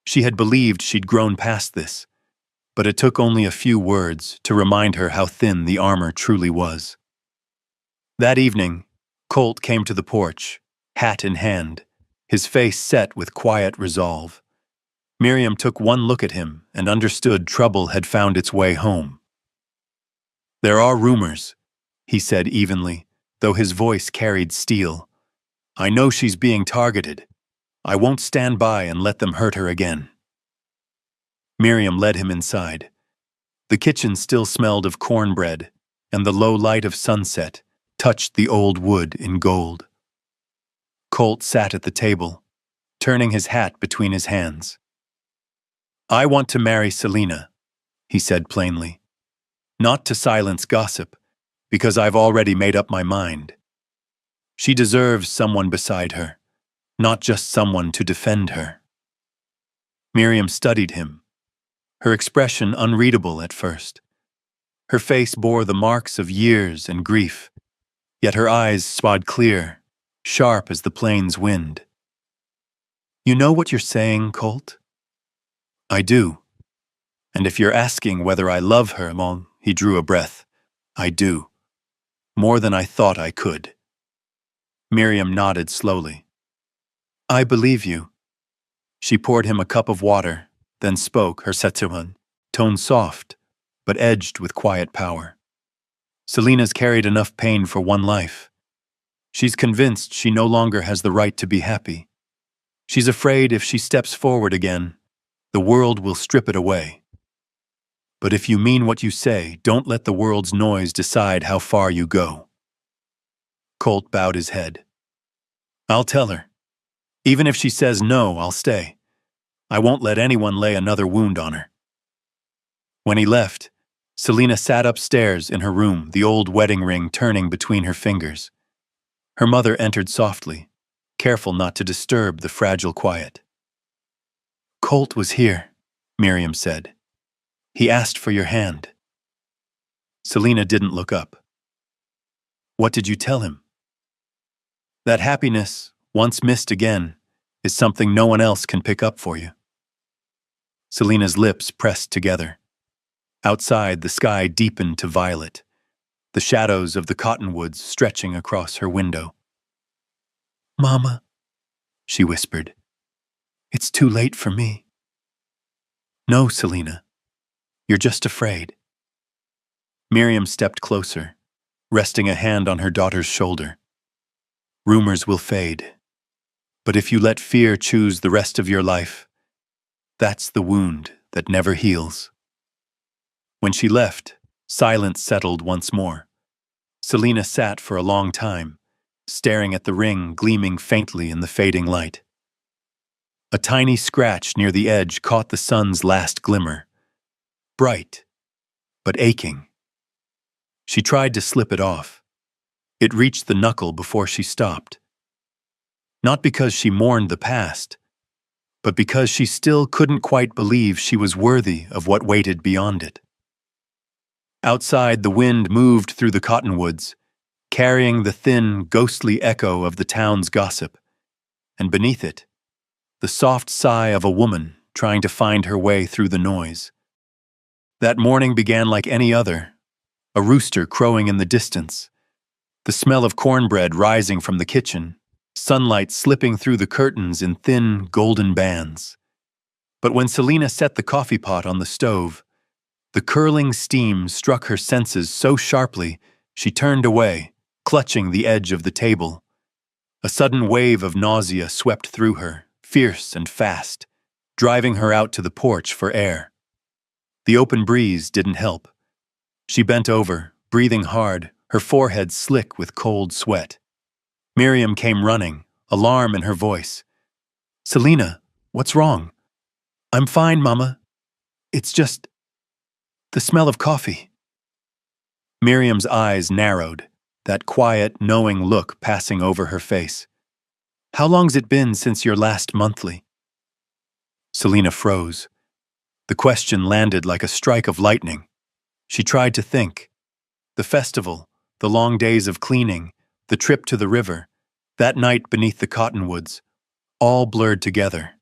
She had believed she'd grown past this, but it took only a few words to remind her how thin the armor truly was. That evening, Colt came to the porch, hat in hand, his face set with quiet resolve. Miriam took one look at him and understood trouble had found its way home. "There are rumors," he said evenly, though his voice carried steel. "I know she's being targeted. I won't stand by and let them hurt her again." Miriam led him inside. The kitchen still smelled of cornbread, and the low light of sunset touched the old wood in gold. Colt sat at the table, turning his hat between his hands. "I want to marry Selena," he said plainly. "Not to silence gossip, because I've already made up my mind. She deserves someone beside her, not just someone to defend her." Miriam studied him, her expression unreadable at first. Her face bore the marks of years and grief, yet her eyes sped clear, sharp as the plains wind. "You know what you're saying, Colt?" "I do. And if you're asking whether I love her," he drew a breath, "I do. More than I thought I could." Miriam nodded slowly. "I believe you." She poured him a cup of water, then spoke, her setuan, tone soft, but edged with quiet power. "Selena's carried enough pain for one life. She's convinced she no longer has the right to be happy. She's afraid if she steps forward again, the world will strip it away. But if you mean what you say, don't let the world's noise decide how far you go." Colt bowed his head. "I'll tell her. Even if she says no, I'll stay. I won't let anyone lay another wound on her." When he left, Selena sat upstairs in her room, the old wedding ring turning between her fingers. Her mother entered softly, careful not to disturb the fragile quiet. "Colt was here," Miriam said. "He asked for your hand." Selena didn't look up. "What did you tell him?" "That happiness, once missed again, is something no one else can pick up for you." Selena's lips pressed together. Outside, the sky deepened to violet. the shadows of the cottonwoods stretching across her window. "Mama," she whispered, "it's too late for me." "No, Selina, you're just afraid." Miriam stepped closer, resting a hand on her daughter's shoulder. "Rumors will fade, but if you let fear choose the rest of your life, that's the wound that never heals." When she left, silence settled once more. Selina sat for a long time, staring at the ring gleaming faintly in the fading light. A tiny scratch near the edge caught the sun's last glimmer, bright, but aching. She tried to slip it off. It reached the knuckle before she stopped. Not because she mourned the past, but because she still couldn't quite believe she was worthy of what waited beyond it. Outside, the wind moved through the cottonwoods, carrying the thin, ghostly echo of the town's gossip, and beneath it, the soft sigh of a woman trying to find her way through the noise. That morning began like any other, a rooster crowing in the distance, the smell of cornbread rising from the kitchen, sunlight slipping through the curtains in thin, golden bands. But when Selina set the coffee pot on the stove, the curling steam struck her senses so sharply she turned away, clutching the edge of the table. A sudden wave of nausea swept through her, fierce and fast, driving her out to the porch for air. The open breeze didn't help. She bent over, breathing hard, her forehead slick with cold sweat. Miriam came running, alarm in her voice. "Selina, what's wrong?" "I'm fine, Mama. It's just the smell of coffee." Miriam's eyes narrowed, that quiet, knowing look passing over her face. "How long's it been since your last monthly?" Selina froze. The question landed like a strike of lightning. She tried to think. The festival, the long days of cleaning, the trip to the river, that night beneath the cottonwoods, all blurred together.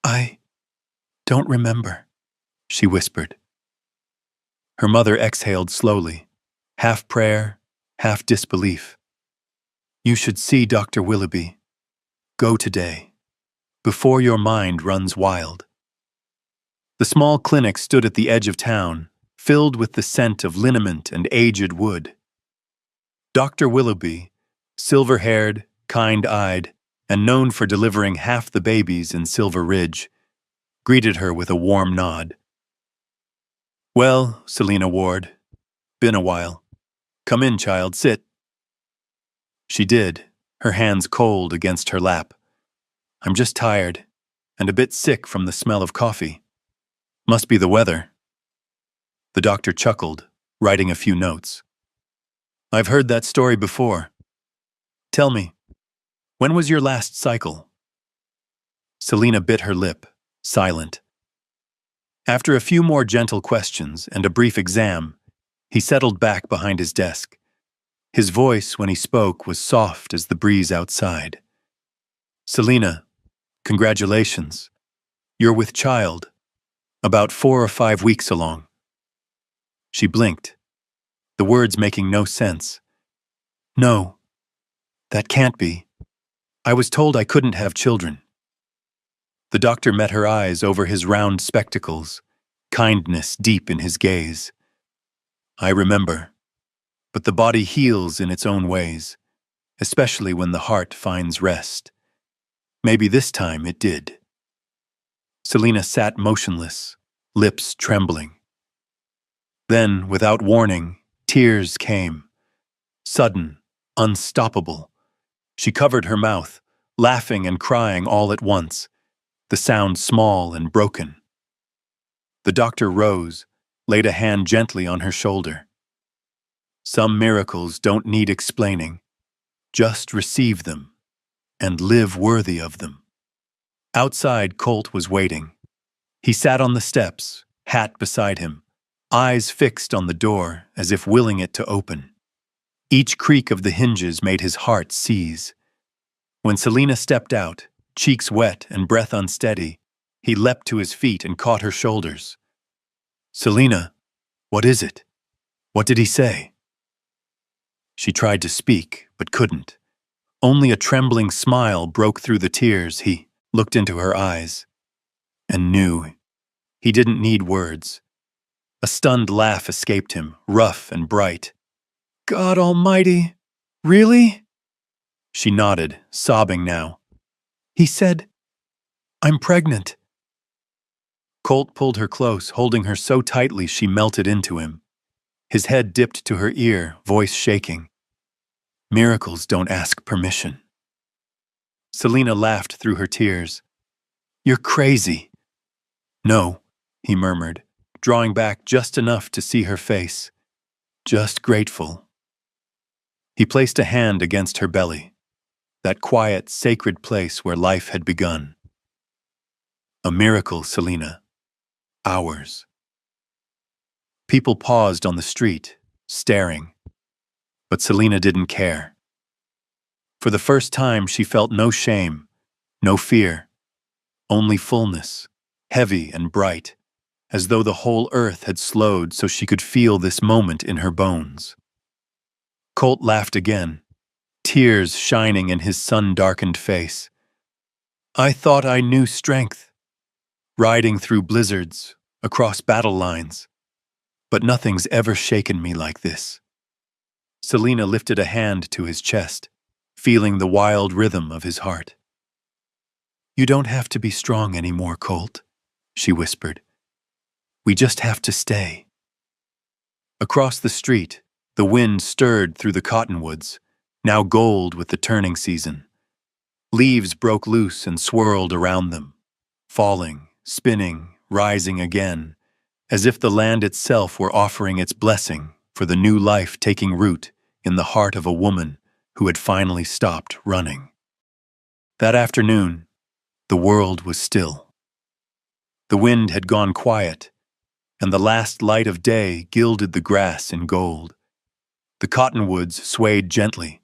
"I don't remember," she whispered. Her mother exhaled slowly, half prayer, half disbelief. "You should see Dr. Willoughby. Go today, before your mind runs wild." The small clinic stood at the edge of town, filled with the scent of liniment and aged wood. Dr. Willoughby, silver-haired, kind-eyed, and known for delivering half the babies in Silver Ridge, greeted her with a warm nod. "Well, Selina Ward, been a while. Come in, child, sit." She did, her hands cold against her lap. "I'm just tired, and a bit sick from the smell of coffee. Must be the weather." The doctor chuckled, writing a few notes. "I've heard that story before. Tell me, when was your last cycle?" Selina bit her lip, silent. After a few more gentle questions and a brief exam, he settled back behind his desk. His voice, when he spoke, was soft as the breeze outside. "Selina, congratulations. You're with child. About 4 or 5 weeks along." She blinked, the words making no sense. "No, that can't be. I was told I couldn't have children." The doctor met her eyes over his round spectacles, kindness deep in his gaze. "I remember, but the body heals in its own ways, especially when the heart finds rest. Maybe this time it did." Selina sat motionless, lips trembling. Then, without warning, tears came. Sudden, unstoppable. She covered her mouth, laughing and crying all at once, the sound small and broken. The doctor rose, laid a hand gently on her shoulder. "Some miracles don't need explaining. Just receive them, and live worthy of them." Outside, Colt was waiting. He sat on the steps, hat beside him, eyes fixed on the door as if willing it to open. Each creak of the hinges made his heart seize. When Selina stepped out, cheeks wet and breath unsteady, he leapt to his feet and caught her shoulders. "Selina, what is it?" What did he say? She tried to speak, but couldn't. Only a trembling smile broke through the tears. He looked into her eyes and knew he didn't need words. A stunned laugh escaped him, rough and bright. God Almighty! Really? She nodded, sobbing now. He said, I'm pregnant. Colt pulled her close, holding her so tightly she melted into him. His head dipped to her ear, voice shaking. Miracles don't ask permission. Selena laughed through her tears. You're crazy. No, he murmured, drawing back just enough to see her face. Just grateful. He placed a hand against her belly, that quiet, sacred place where life had begun. A miracle, Selena. Ours. People paused on the street, staring. But Selena didn't care. For the first time, she felt no shame, no fear, only fullness, heavy and bright, as though the whole earth had slowed so she could feel this moment in her bones. Colt laughed again, tears shining in his sun-darkened face. I thought I knew strength, riding through blizzards, across battle lines, but nothing's ever shaken me like this. Selena lifted a hand to his chest, feeling the wild rhythm of his heart. You don't have to be strong anymore, Colt, she whispered. We just have to stay. Across the street, the wind stirred through the cottonwoods, now gold with the turning season. Leaves broke loose and swirled around them, falling, spinning, rising again, as if the land itself were offering its blessing for the new life taking root in the heart of a woman who had finally stopped running. That afternoon, the world was still. The wind had gone quiet, and the last light of day gilded the grass in gold. The cottonwoods swayed gently,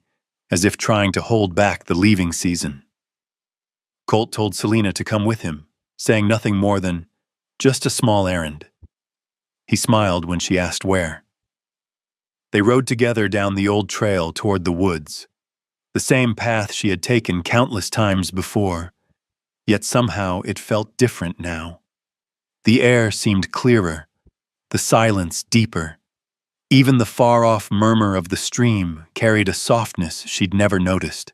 as if trying to hold back the leaving season. Colt told Selena to come with him, saying nothing more than, just a small errand. He smiled when she asked where. They rode together down the old trail toward the woods, the same path she had taken countless times before, yet somehow it felt different now. The air seemed clearer, the silence deeper. Even the far-off murmur of the stream carried a softness she'd never noticed.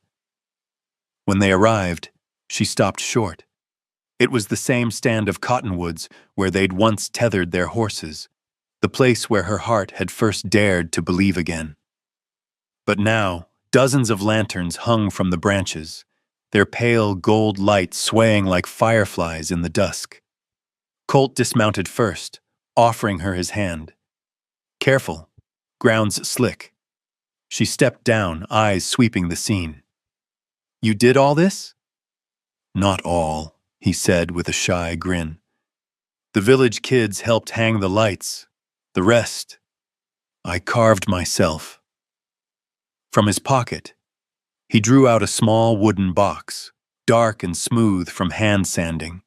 When they arrived, she stopped short. It was the same stand of cottonwoods where they'd once tethered their horses, the place where her heart had first dared to believe again. But now, dozens of lanterns hung from the branches, their pale gold light swaying like fireflies in the dusk. Colt dismounted first, offering her his hand. Careful, ground's slick. She stepped down, eyes sweeping the scene. You did all this? Not all, he said with a shy grin. The village kids helped hang the lights. The rest, I carved myself. From his pocket, he drew out a small wooden box, dark and smooth from hand sanding.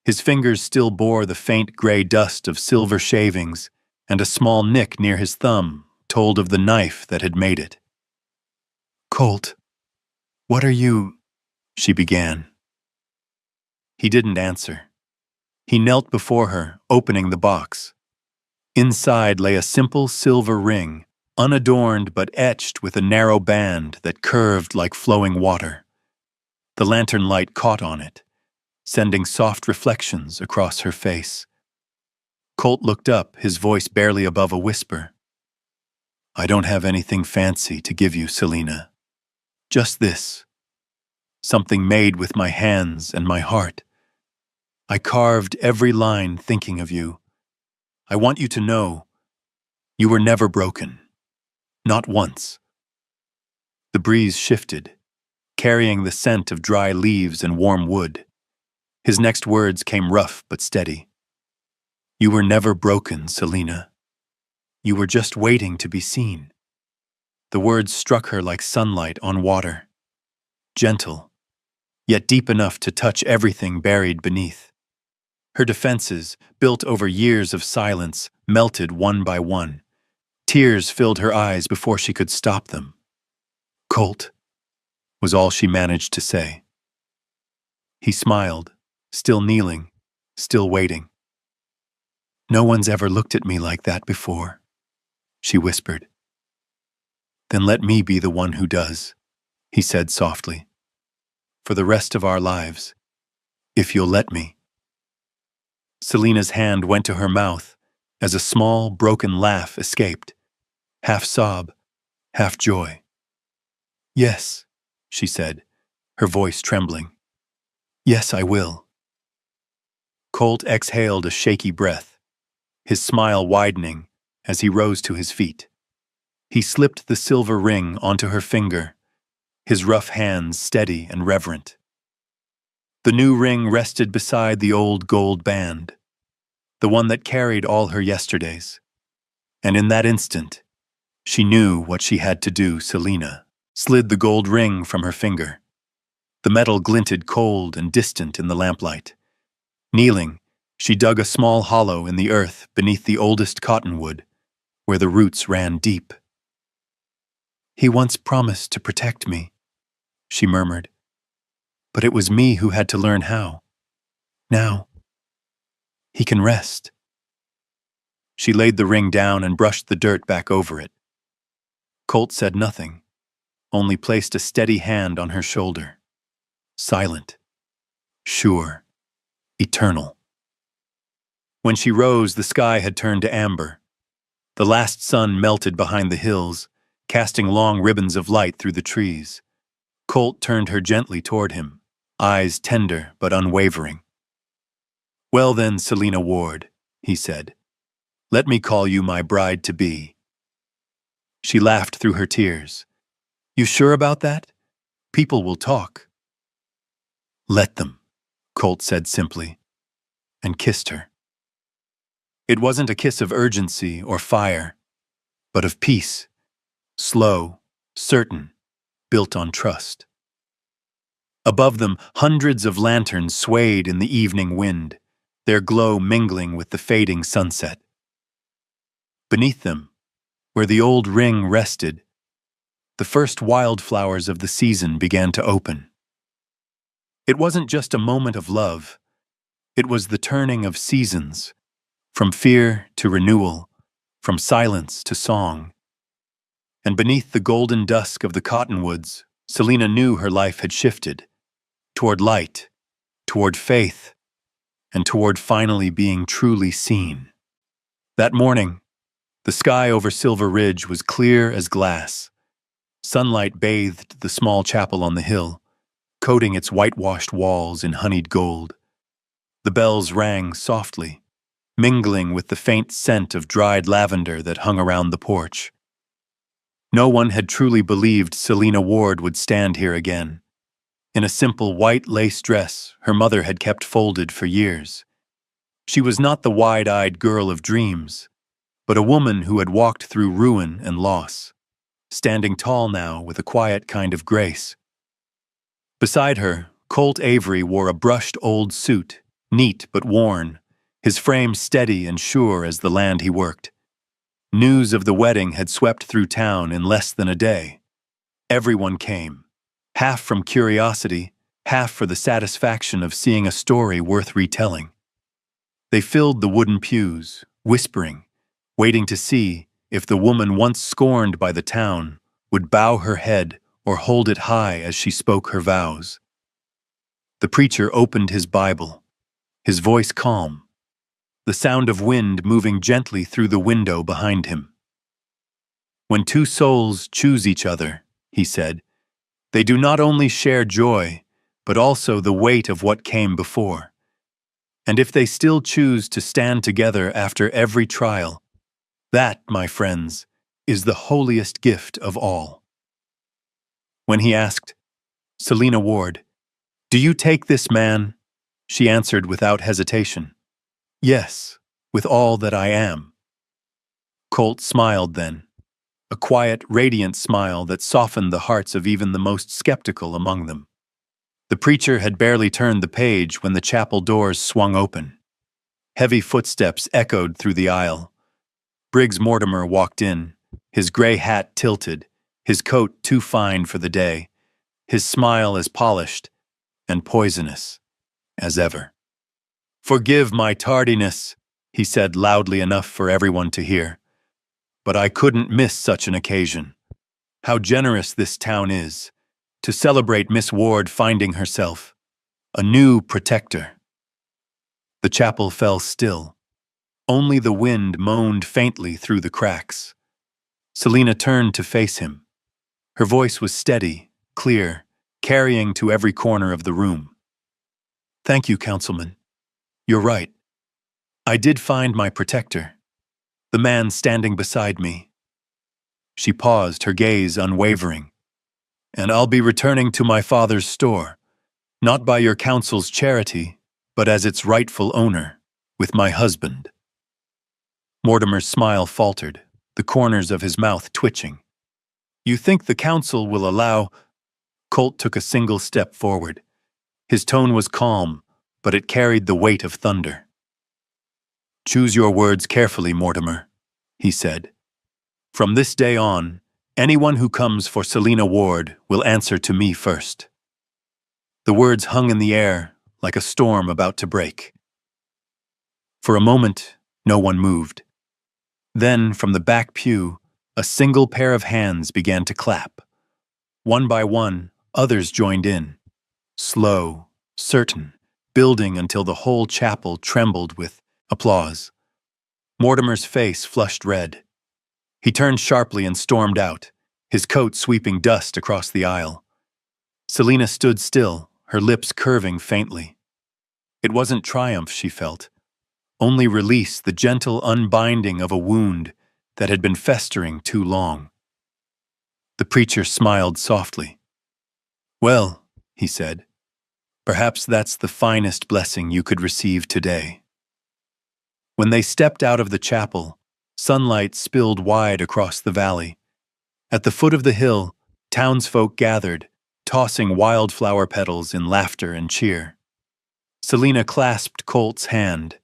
His fingers still bore the faint gray dust of silver shavings, and a small nick near his thumb told of the knife that had made it. Colt, what are you? She began. He didn't answer. He knelt before her, opening the box. Inside lay a simple silver ring, unadorned but etched with a narrow band that curved like flowing water. The lantern light caught on it, sending soft reflections across her face. Colt looked up, his voice barely above a whisper. I don't have anything fancy to give you, Selena. Just this. Something made with my hands and my heart. I carved every line thinking of you. I want you to know you were never broken. Not once. The breeze shifted, carrying the scent of dry leaves and warm wood. His next words came rough but steady. You were never broken, Selena. You were just waiting to be seen. The words struck her like sunlight on water. Gentle, yet deep enough to touch everything buried beneath. Her defenses, built over years of silence, melted one by one. Tears filled her eyes before she could stop them. "Colt," was all she managed to say. He smiled, still kneeling, still waiting. "No one's ever looked at me like that before," she whispered. "Then let me be the one who does," he said softly. "For the rest of our lives, if you'll let me." Selena's hand went to her mouth as a small, broken laugh escaped, half sob, half joy. "Yes," she said, her voice trembling. "Yes, I will." Colt exhaled a shaky breath, his smile widening as he rose to his feet. He slipped the silver ring onto her finger, his rough hands steady and reverent. The new ring rested beside the old gold band, the one that carried all her yesterdays. And in that instant, she knew what she had to do. Selena slid the gold ring from her finger. The metal glinted cold and distant in the lamplight. Kneeling, she dug a small hollow in the earth beneath the oldest cottonwood, where the roots ran deep. "He once promised to protect me," she murmured. "But it was me who had to learn how. Now, he can rest." She laid the ring down and brushed the dirt back over it. Colt said nothing, only placed a steady hand on her shoulder. Silent, sure, eternal. When she rose, the sky had turned to amber. The last sun melted behind the hills, casting long ribbons of light through the trees. Colt turned her gently toward him, eyes tender but unwavering. "Well then, Selena Ward," he said, "let me call you my bride-to-be." She laughed through her tears. "You sure about that? People will talk." "Let them," Colt said simply, and kissed her. It wasn't a kiss of urgency or fire, but of peace, slow, certain, built on trust. Above them, hundreds of lanterns swayed in the evening wind, their glow mingling with the fading sunset. Beneath them, where the old ring rested, the first wildflowers of the season began to open. It wasn't just a moment of love, it was the turning of seasons, from fear to renewal, from silence to song. And beneath the golden dusk of the cottonwoods, Selena knew her life had shifted, toward light, toward faith, and toward finally being truly seen. That morning, the sky over Silver Ridge was clear as glass. Sunlight bathed the small chapel on the hill, coating its whitewashed walls in honeyed gold. The bells rang softly, mingling with the faint scent of dried lavender that hung around the porch. No one had truly believed Selena Ward would stand here again, in a simple white lace dress her mother had kept folded for years. She was not the wide-eyed girl of dreams, but a woman who had walked through ruin and loss, standing tall now with a quiet kind of grace. Beside her, Colt Avery wore a brushed old suit, neat but worn, his frame steady and sure as the land he worked. News of the wedding had swept through town in less than a day. Everyone came, half from curiosity, half for the satisfaction of seeing a story worth retelling. They filled the wooden pews, whispering, waiting to see if the woman once scorned by the town would bow her head or hold it high as she spoke her vows. The preacher opened his Bible, his voice calm, the sound of wind moving gently through the window behind him. "When two souls choose each other," he said, "they do not only share joy, but also the weight of what came before. And if they still choose to stand together after every trial, that, my friends, is the holiest gift of all." When he asked, "Selena Ward, do you take this man?" she answered without hesitation, "Yes, with all that I am." Colt smiled then, a quiet, radiant smile that softened the hearts of even the most skeptical among them. The preacher had barely turned the page when the chapel doors swung open. Heavy footsteps echoed through the aisle. Briggs Mortimer walked in, his gray hat tilted, his coat too fine for the day, his smile as polished and poisonous as ever. "Forgive my tardiness," he said loudly enough for everyone to hear. "But I couldn't miss such an occasion. How generous this town is, to celebrate Miss Ward finding herself a new protector." The chapel fell still. Only the wind moaned faintly through the cracks. Selina turned to face him. Her voice was steady, clear, carrying to every corner of the room. "Thank you, Councilman. You're right. I did find my protector, the man standing beside me." She paused, her gaze unwavering. "And I'll be returning to my father's store, not by your council's charity, but as its rightful owner, with my husband." Mortimer's smile faltered, the corners of his mouth twitching. "You think the council will allow—" Colt took a single step forward. His tone was calm, but it carried the weight of thunder. "Choose your words carefully, Mortimer," he said. "From this day on, anyone who comes for Selina Ward will answer to me first." The words hung in the air like a storm about to break. For a moment, no one moved. Then, from the back pew, a single pair of hands began to clap. One by one, others joined in. Slow, certain, building until the whole chapel trembled with applause. Mortimer's face flushed red. He turned sharply and stormed out, his coat sweeping dust across the aisle. Selina stood still, her lips curving faintly. It wasn't triumph she felt, only release, the gentle unbinding of a wound that had been festering too long. The preacher smiled softly. "Well," he said, "perhaps that's the finest blessing you could receive today." When they stepped out of the chapel, sunlight spilled wide across the valley. At the foot of the hill, townsfolk gathered, tossing wildflower petals in laughter and cheer. Selina clasped Colt's hand.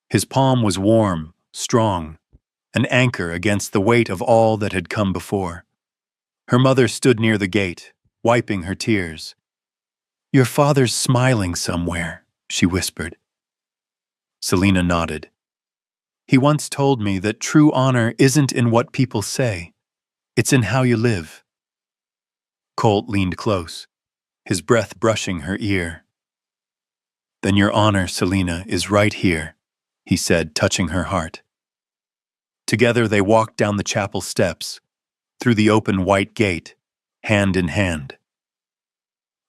His palm was warm, strong, an anchor against the weight of all that had come before. Her mother stood near the gate, wiping her tears. "Your father's smiling somewhere," she whispered. Selina nodded. "He once told me that true honor isn't in what people say, it's in how you live." Colt leaned close, his breath brushing her ear. "Then your honor, Selina, is right here," he said, touching her heart. Together they walked down the chapel steps, through the open white gate, hand in hand.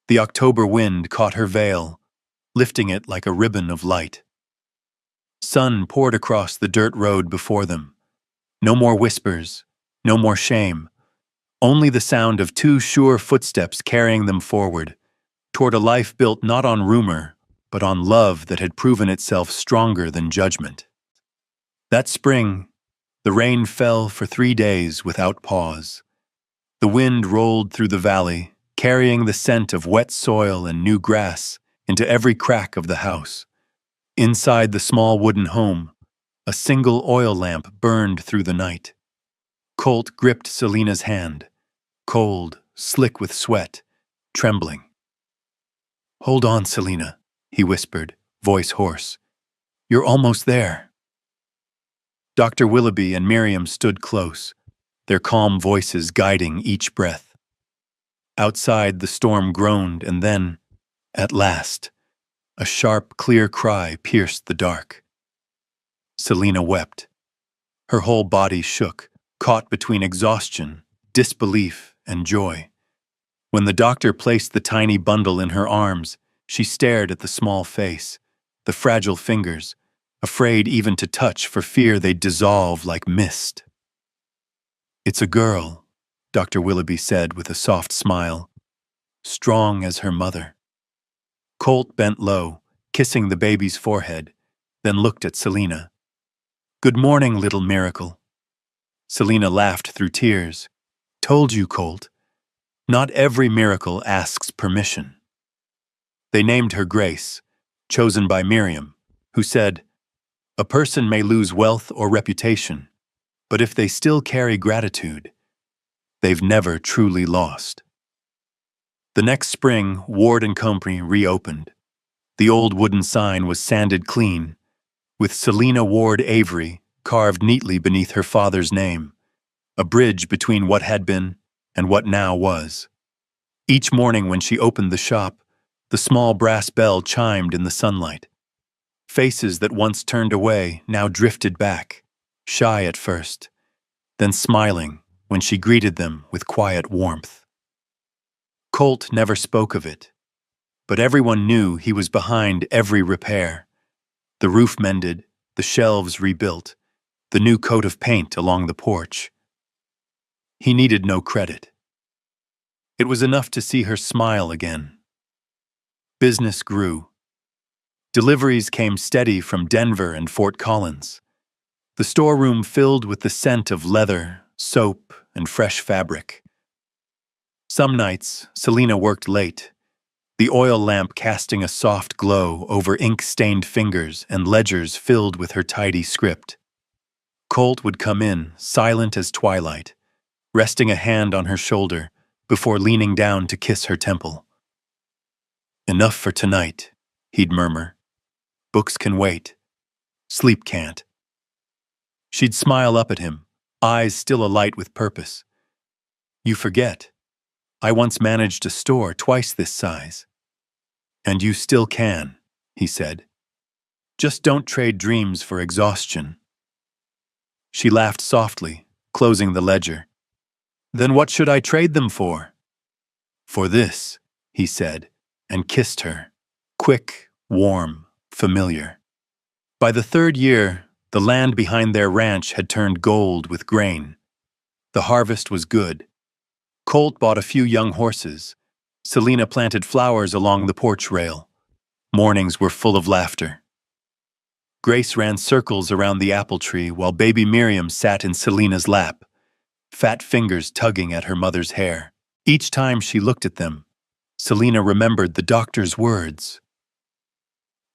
The October wind caught her veil, lifting it like a ribbon of light. Sun poured across the dirt road before them. No more whispers, no more shame, only the sound of two sure footsteps carrying them forward, toward a life built not on rumor, but on love that had proven itself stronger than judgment. That spring, the rain fell for 3 days without pause. The wind rolled through the valley, carrying the scent of wet soil and new grass into every crack of the house. Inside the small wooden home, a single oil lamp burned through the night. Colt gripped Selina's hand, cold, slick with sweat, trembling. "Hold on, Selina," he whispered, voice hoarse. "You're almost there." Dr. Willoughby and Miriam stood close, their calm voices guiding each breath. Outside, the storm groaned, and then, at last, a sharp, clear cry pierced the dark. Selina wept. Her whole body shook, caught between exhaustion, disbelief, and joy. When the doctor placed the tiny bundle in her arms, she stared at the small face, the fragile fingers, afraid even to touch for fear they'd dissolve like mist. "It's a girl," Dr. Willoughby said with a soft smile, "strong as her mother." Colt bent low, kissing the baby's forehead, then looked at Selina. "Good morning, little miracle." Selina laughed through tears. "Told you, Colt. Not every miracle asks permission." They named her Grace, chosen by Miriam, who said, "A person may lose wealth or reputation, But if they still carry gratitude, they've never truly lost. The next spring, Ward and Company reopened. The old wooden sign was sanded clean, with Selina Ward Avery carved neatly beneath her father's name, a bridge between what had been and what now was. Each morning when she opened the shop, the small brass bell chimed in the sunlight. Faces that once turned away now drifted back, shy at first, then smiling when she greeted them with quiet warmth. Colt never spoke of it, but everyone knew he was behind every repair. The roof mended, the shelves rebuilt, the new coat of paint along the porch. He needed no credit. It was enough to see her smile again. Business grew. Deliveries came steady from Denver and Fort Collins. The storeroom filled with the scent of leather, soap, and fresh fabric. Some nights, Selina worked late, the oil lamp casting a soft glow over ink-stained fingers and ledgers filled with her tidy script. Colt would come in, silent as twilight, resting a hand on her shoulder before leaning down to kiss her temple. "Enough for tonight," he'd murmur. "Books can wait. Sleep can't." She'd smile up at him, eyes still alight with purpose. "You forget. I once managed a store twice this size." "And you still can," he said. "Just don't trade dreams for exhaustion." She laughed softly, closing the ledger. "Then what should I trade them for?" "For this," he said, and kissed her, quick, warm, familiar. By the third year, the land behind their ranch had turned gold with grain. The harvest was good. Colt bought a few young horses. Selina planted flowers along the porch rail. Mornings were full of laughter. Grace ran circles around the apple tree while baby Miriam sat in Selina's lap, fat fingers tugging at her mother's hair. Each time she looked at them, Selina remembered the doctor's words.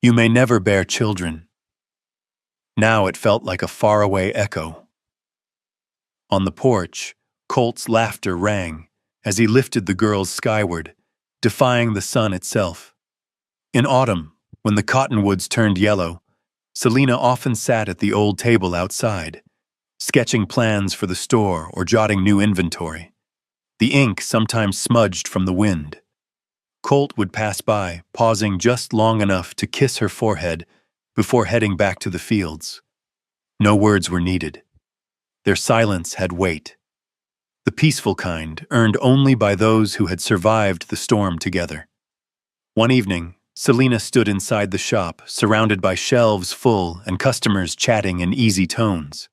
"You may never bear children." Now it felt like a faraway echo. On the porch, Colt's laughter rang as he lifted the girls skyward, defying the sun itself. In autumn, when the cottonwoods turned yellow, Selina often sat at the old table outside, sketching plans for the store or jotting new inventory. The ink sometimes smudged from the wind. Colt would pass by, pausing just long enough to kiss her forehead before heading back to the fields. No words were needed. Their silence had weight. The peaceful kind earned only by those who had survived the storm together. One evening, Selina stood inside the shop, surrounded by shelves full and customers chatting in easy tones.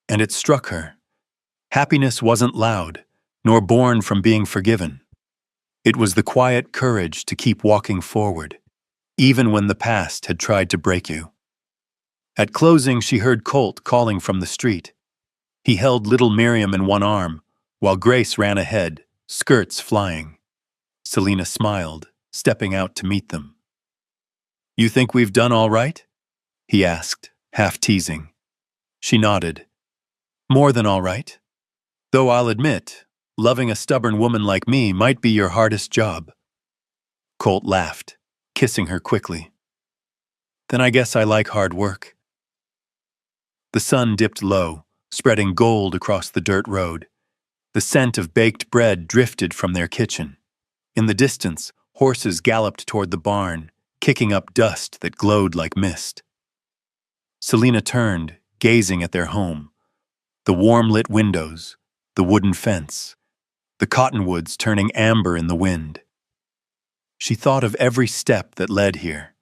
And it struck her. Happiness wasn't loud, nor born from being forgiven. It was the quiet courage to keep walking forward, even when the past had tried to break you. At closing, she heard Colt calling from the street. He held little Miriam in one arm, while Grace ran ahead, skirts flying. Selina smiled, stepping out to meet them. "You think we've done all right?" he asked, half teasing. She nodded. "More than all right. Though I'll admit, loving a stubborn woman like me might be your hardest job." Colt laughed, kissing her quickly. "Then I guess I like hard work." The sun dipped low, spreading gold across the dirt road. The scent of baked bread drifted from their kitchen. In the distance, horses galloped toward the barn, kicking up dust that glowed like mist. Selina turned, gazing at their home. The warm-lit windows, the wooden fence, the cottonwoods turning amber in the wind. She thought of every step that led here,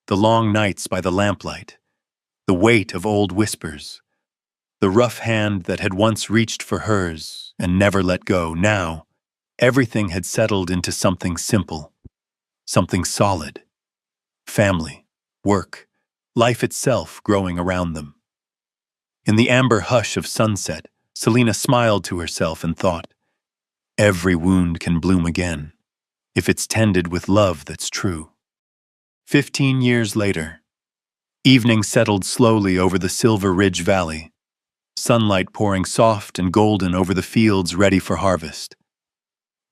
the long nights by the lamplight, the weight of old whispers, the rough hand that had once reached for hers and never let go. Now, everything had settled into something simple, something solid. Family, work, life itself growing around them. In the amber hush of sunset, Selina smiled to herself and thought, every wound can bloom again, if it's tended with love that's true. 15 years later, evening settled slowly over the Silver Ridge Valley. sunlight pouring soft and golden over the fields ready for harvest.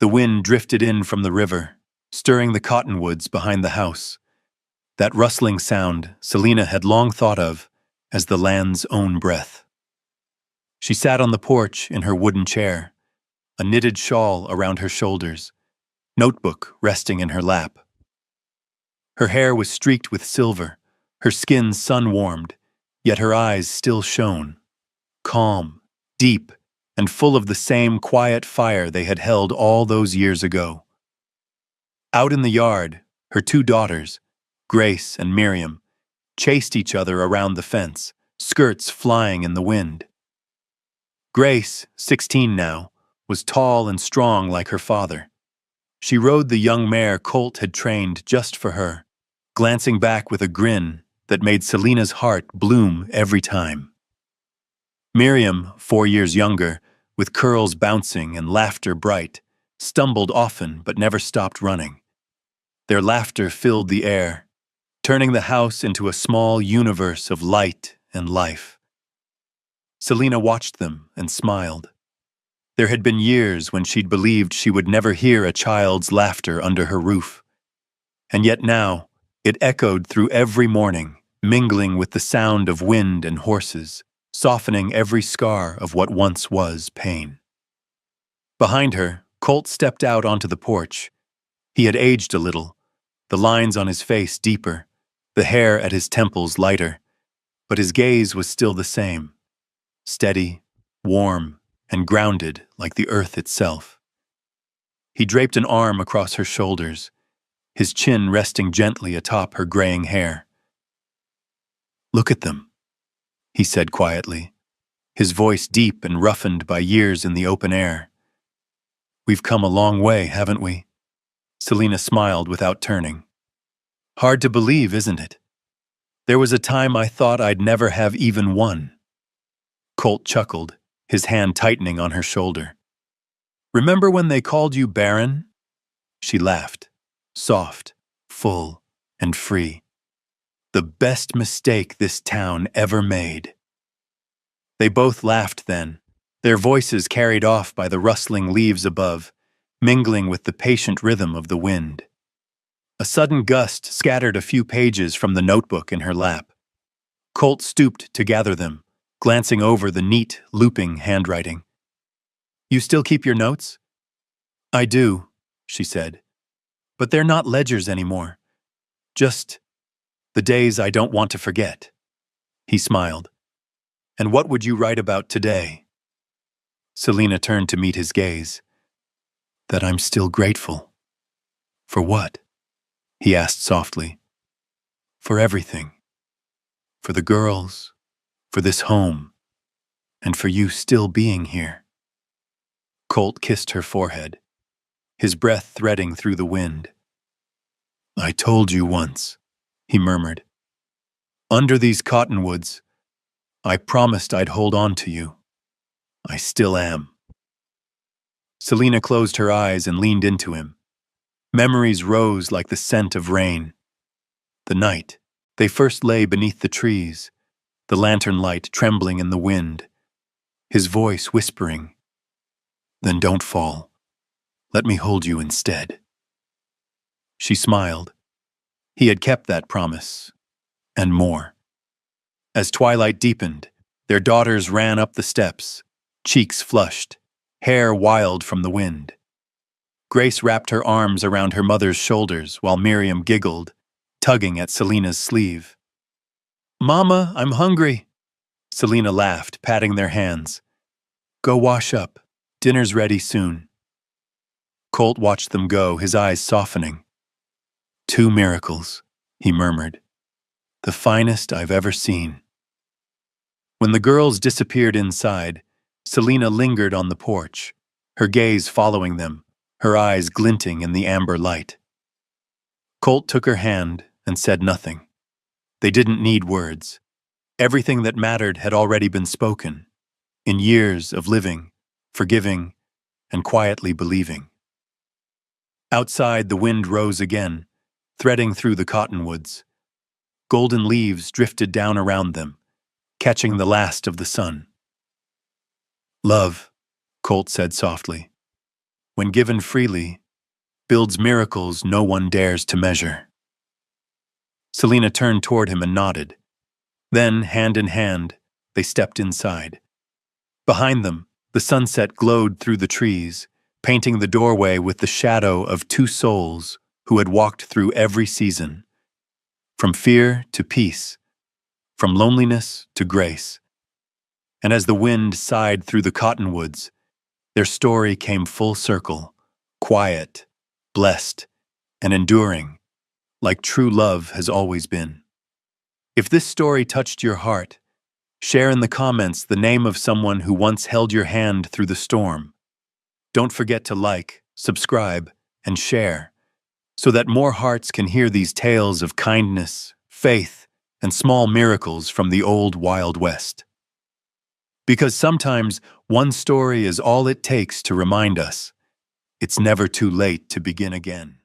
The wind drifted in from the river, stirring the cottonwoods behind the house. That rustling sound Selina had long thought of as the land's own breath. She sat on the porch in her wooden chair, a knitted shawl around her shoulders, notebook resting in her lap. Her hair was streaked with silver, her skin sun-warmed, yet her eyes still shone, calm, deep, and full of the same quiet fire they had held all those years ago. Out in the yard, her two daughters, Grace and Miriam, chased each other around the fence, skirts flying in the wind. Grace, 16 now, was tall and strong like her father. She rode the young mare Colt had trained just for her, glancing back with a grin that made Selina's heart bloom every time. Miriam, 4 years younger, with curls bouncing and laughter bright, stumbled often but never stopped running. Their laughter filled the air, turning the house into a small universe of light and life. Selina watched them and smiled. There had been years when she'd believed she would never hear a child's laughter under her roof. And yet now, it echoed through every morning, mingling with the sound of wind and horses, softening every scar of what once was pain. Behind her, Colt stepped out onto the porch. He had aged a little, the lines on his face deeper, the hair at his temples lighter, but his gaze was still the same, steady, warm, and grounded like the earth itself. He draped an arm across her shoulders, his chin resting gently atop her graying hair. "Look at them," he said quietly, his voice deep and roughened by years in the open air. "We've come a long way, haven't we?" Selina smiled without turning. "Hard to believe, isn't it? There was a time I thought I'd never have even one." Colt chuckled, his hand tightening on her shoulder. "Remember when they called you Barren?" She laughed, soft, full, and free. "The best mistake this town ever made." They both laughed then, their voices carried off by the rustling leaves above, mingling with the patient rhythm of the wind. A sudden gust scattered a few pages from the notebook in her lap. Colt stooped to gather them, glancing over the neat, looping handwriting. "You still keep your notes?" "I do," she said. "But they're not ledgers anymore. Just the days I don't want to forget." He smiled. "And what would you write about today?" Selina turned to meet his gaze. "That I'm still grateful." "For what?" he asked softly. "For everything. For the girls, for this home, and for you still being here." Colt kissed her forehead, his breath threading through the wind. "I told you once," he murmured. "Under these cottonwoods, I promised I'd hold on to you. I still am." Selina closed her eyes and leaned into him. Memories rose like the scent of rain. The night they first lay beneath the trees, the lantern light trembling in the wind, his voice whispering, "Then don't fall. Let me hold you instead." She smiled. He had kept that promise, and more. As twilight deepened, their daughters ran up the steps, cheeks flushed, hair wild from the wind. Grace wrapped her arms around her mother's shoulders while Miriam giggled, tugging at Selina's sleeve. "Mama, I'm hungry." Selina laughed, patting their hands. "Go wash up. Dinner's ready soon." Colt watched them go, his eyes softening. "Two miracles," he murmured. "The finest I've ever seen." When the girls disappeared inside, Selina lingered on the porch, her gaze following them, her eyes glinting in the amber light. Colt took her hand and said nothing. They didn't need words. Everything that mattered had already been spoken, in years of living, forgiving, and quietly believing. Outside, the wind rose again, threading through the cottonwoods. Golden leaves drifted down around them, catching the last of the sun. Love, Colt said softly, when given freely, builds miracles no one dares to measure. Selena turned toward him and nodded. Then, hand in hand, they stepped inside. Behind them, the sunset glowed through the trees, painting the doorway with the shadow of two souls who had walked through every season, from fear to peace, from loneliness to grace. And as the wind sighed through the cottonwoods, their story came full circle, quiet, blessed, and enduring, like true love has always been. If this story touched your heart, share in the comments the name of someone who once held your hand through the storm. Don't forget to like, subscribe, and share, so that more hearts can hear these tales of kindness, faith, and small miracles from the old Wild West. Because sometimes one story is all it takes to remind us it's never too late to begin again.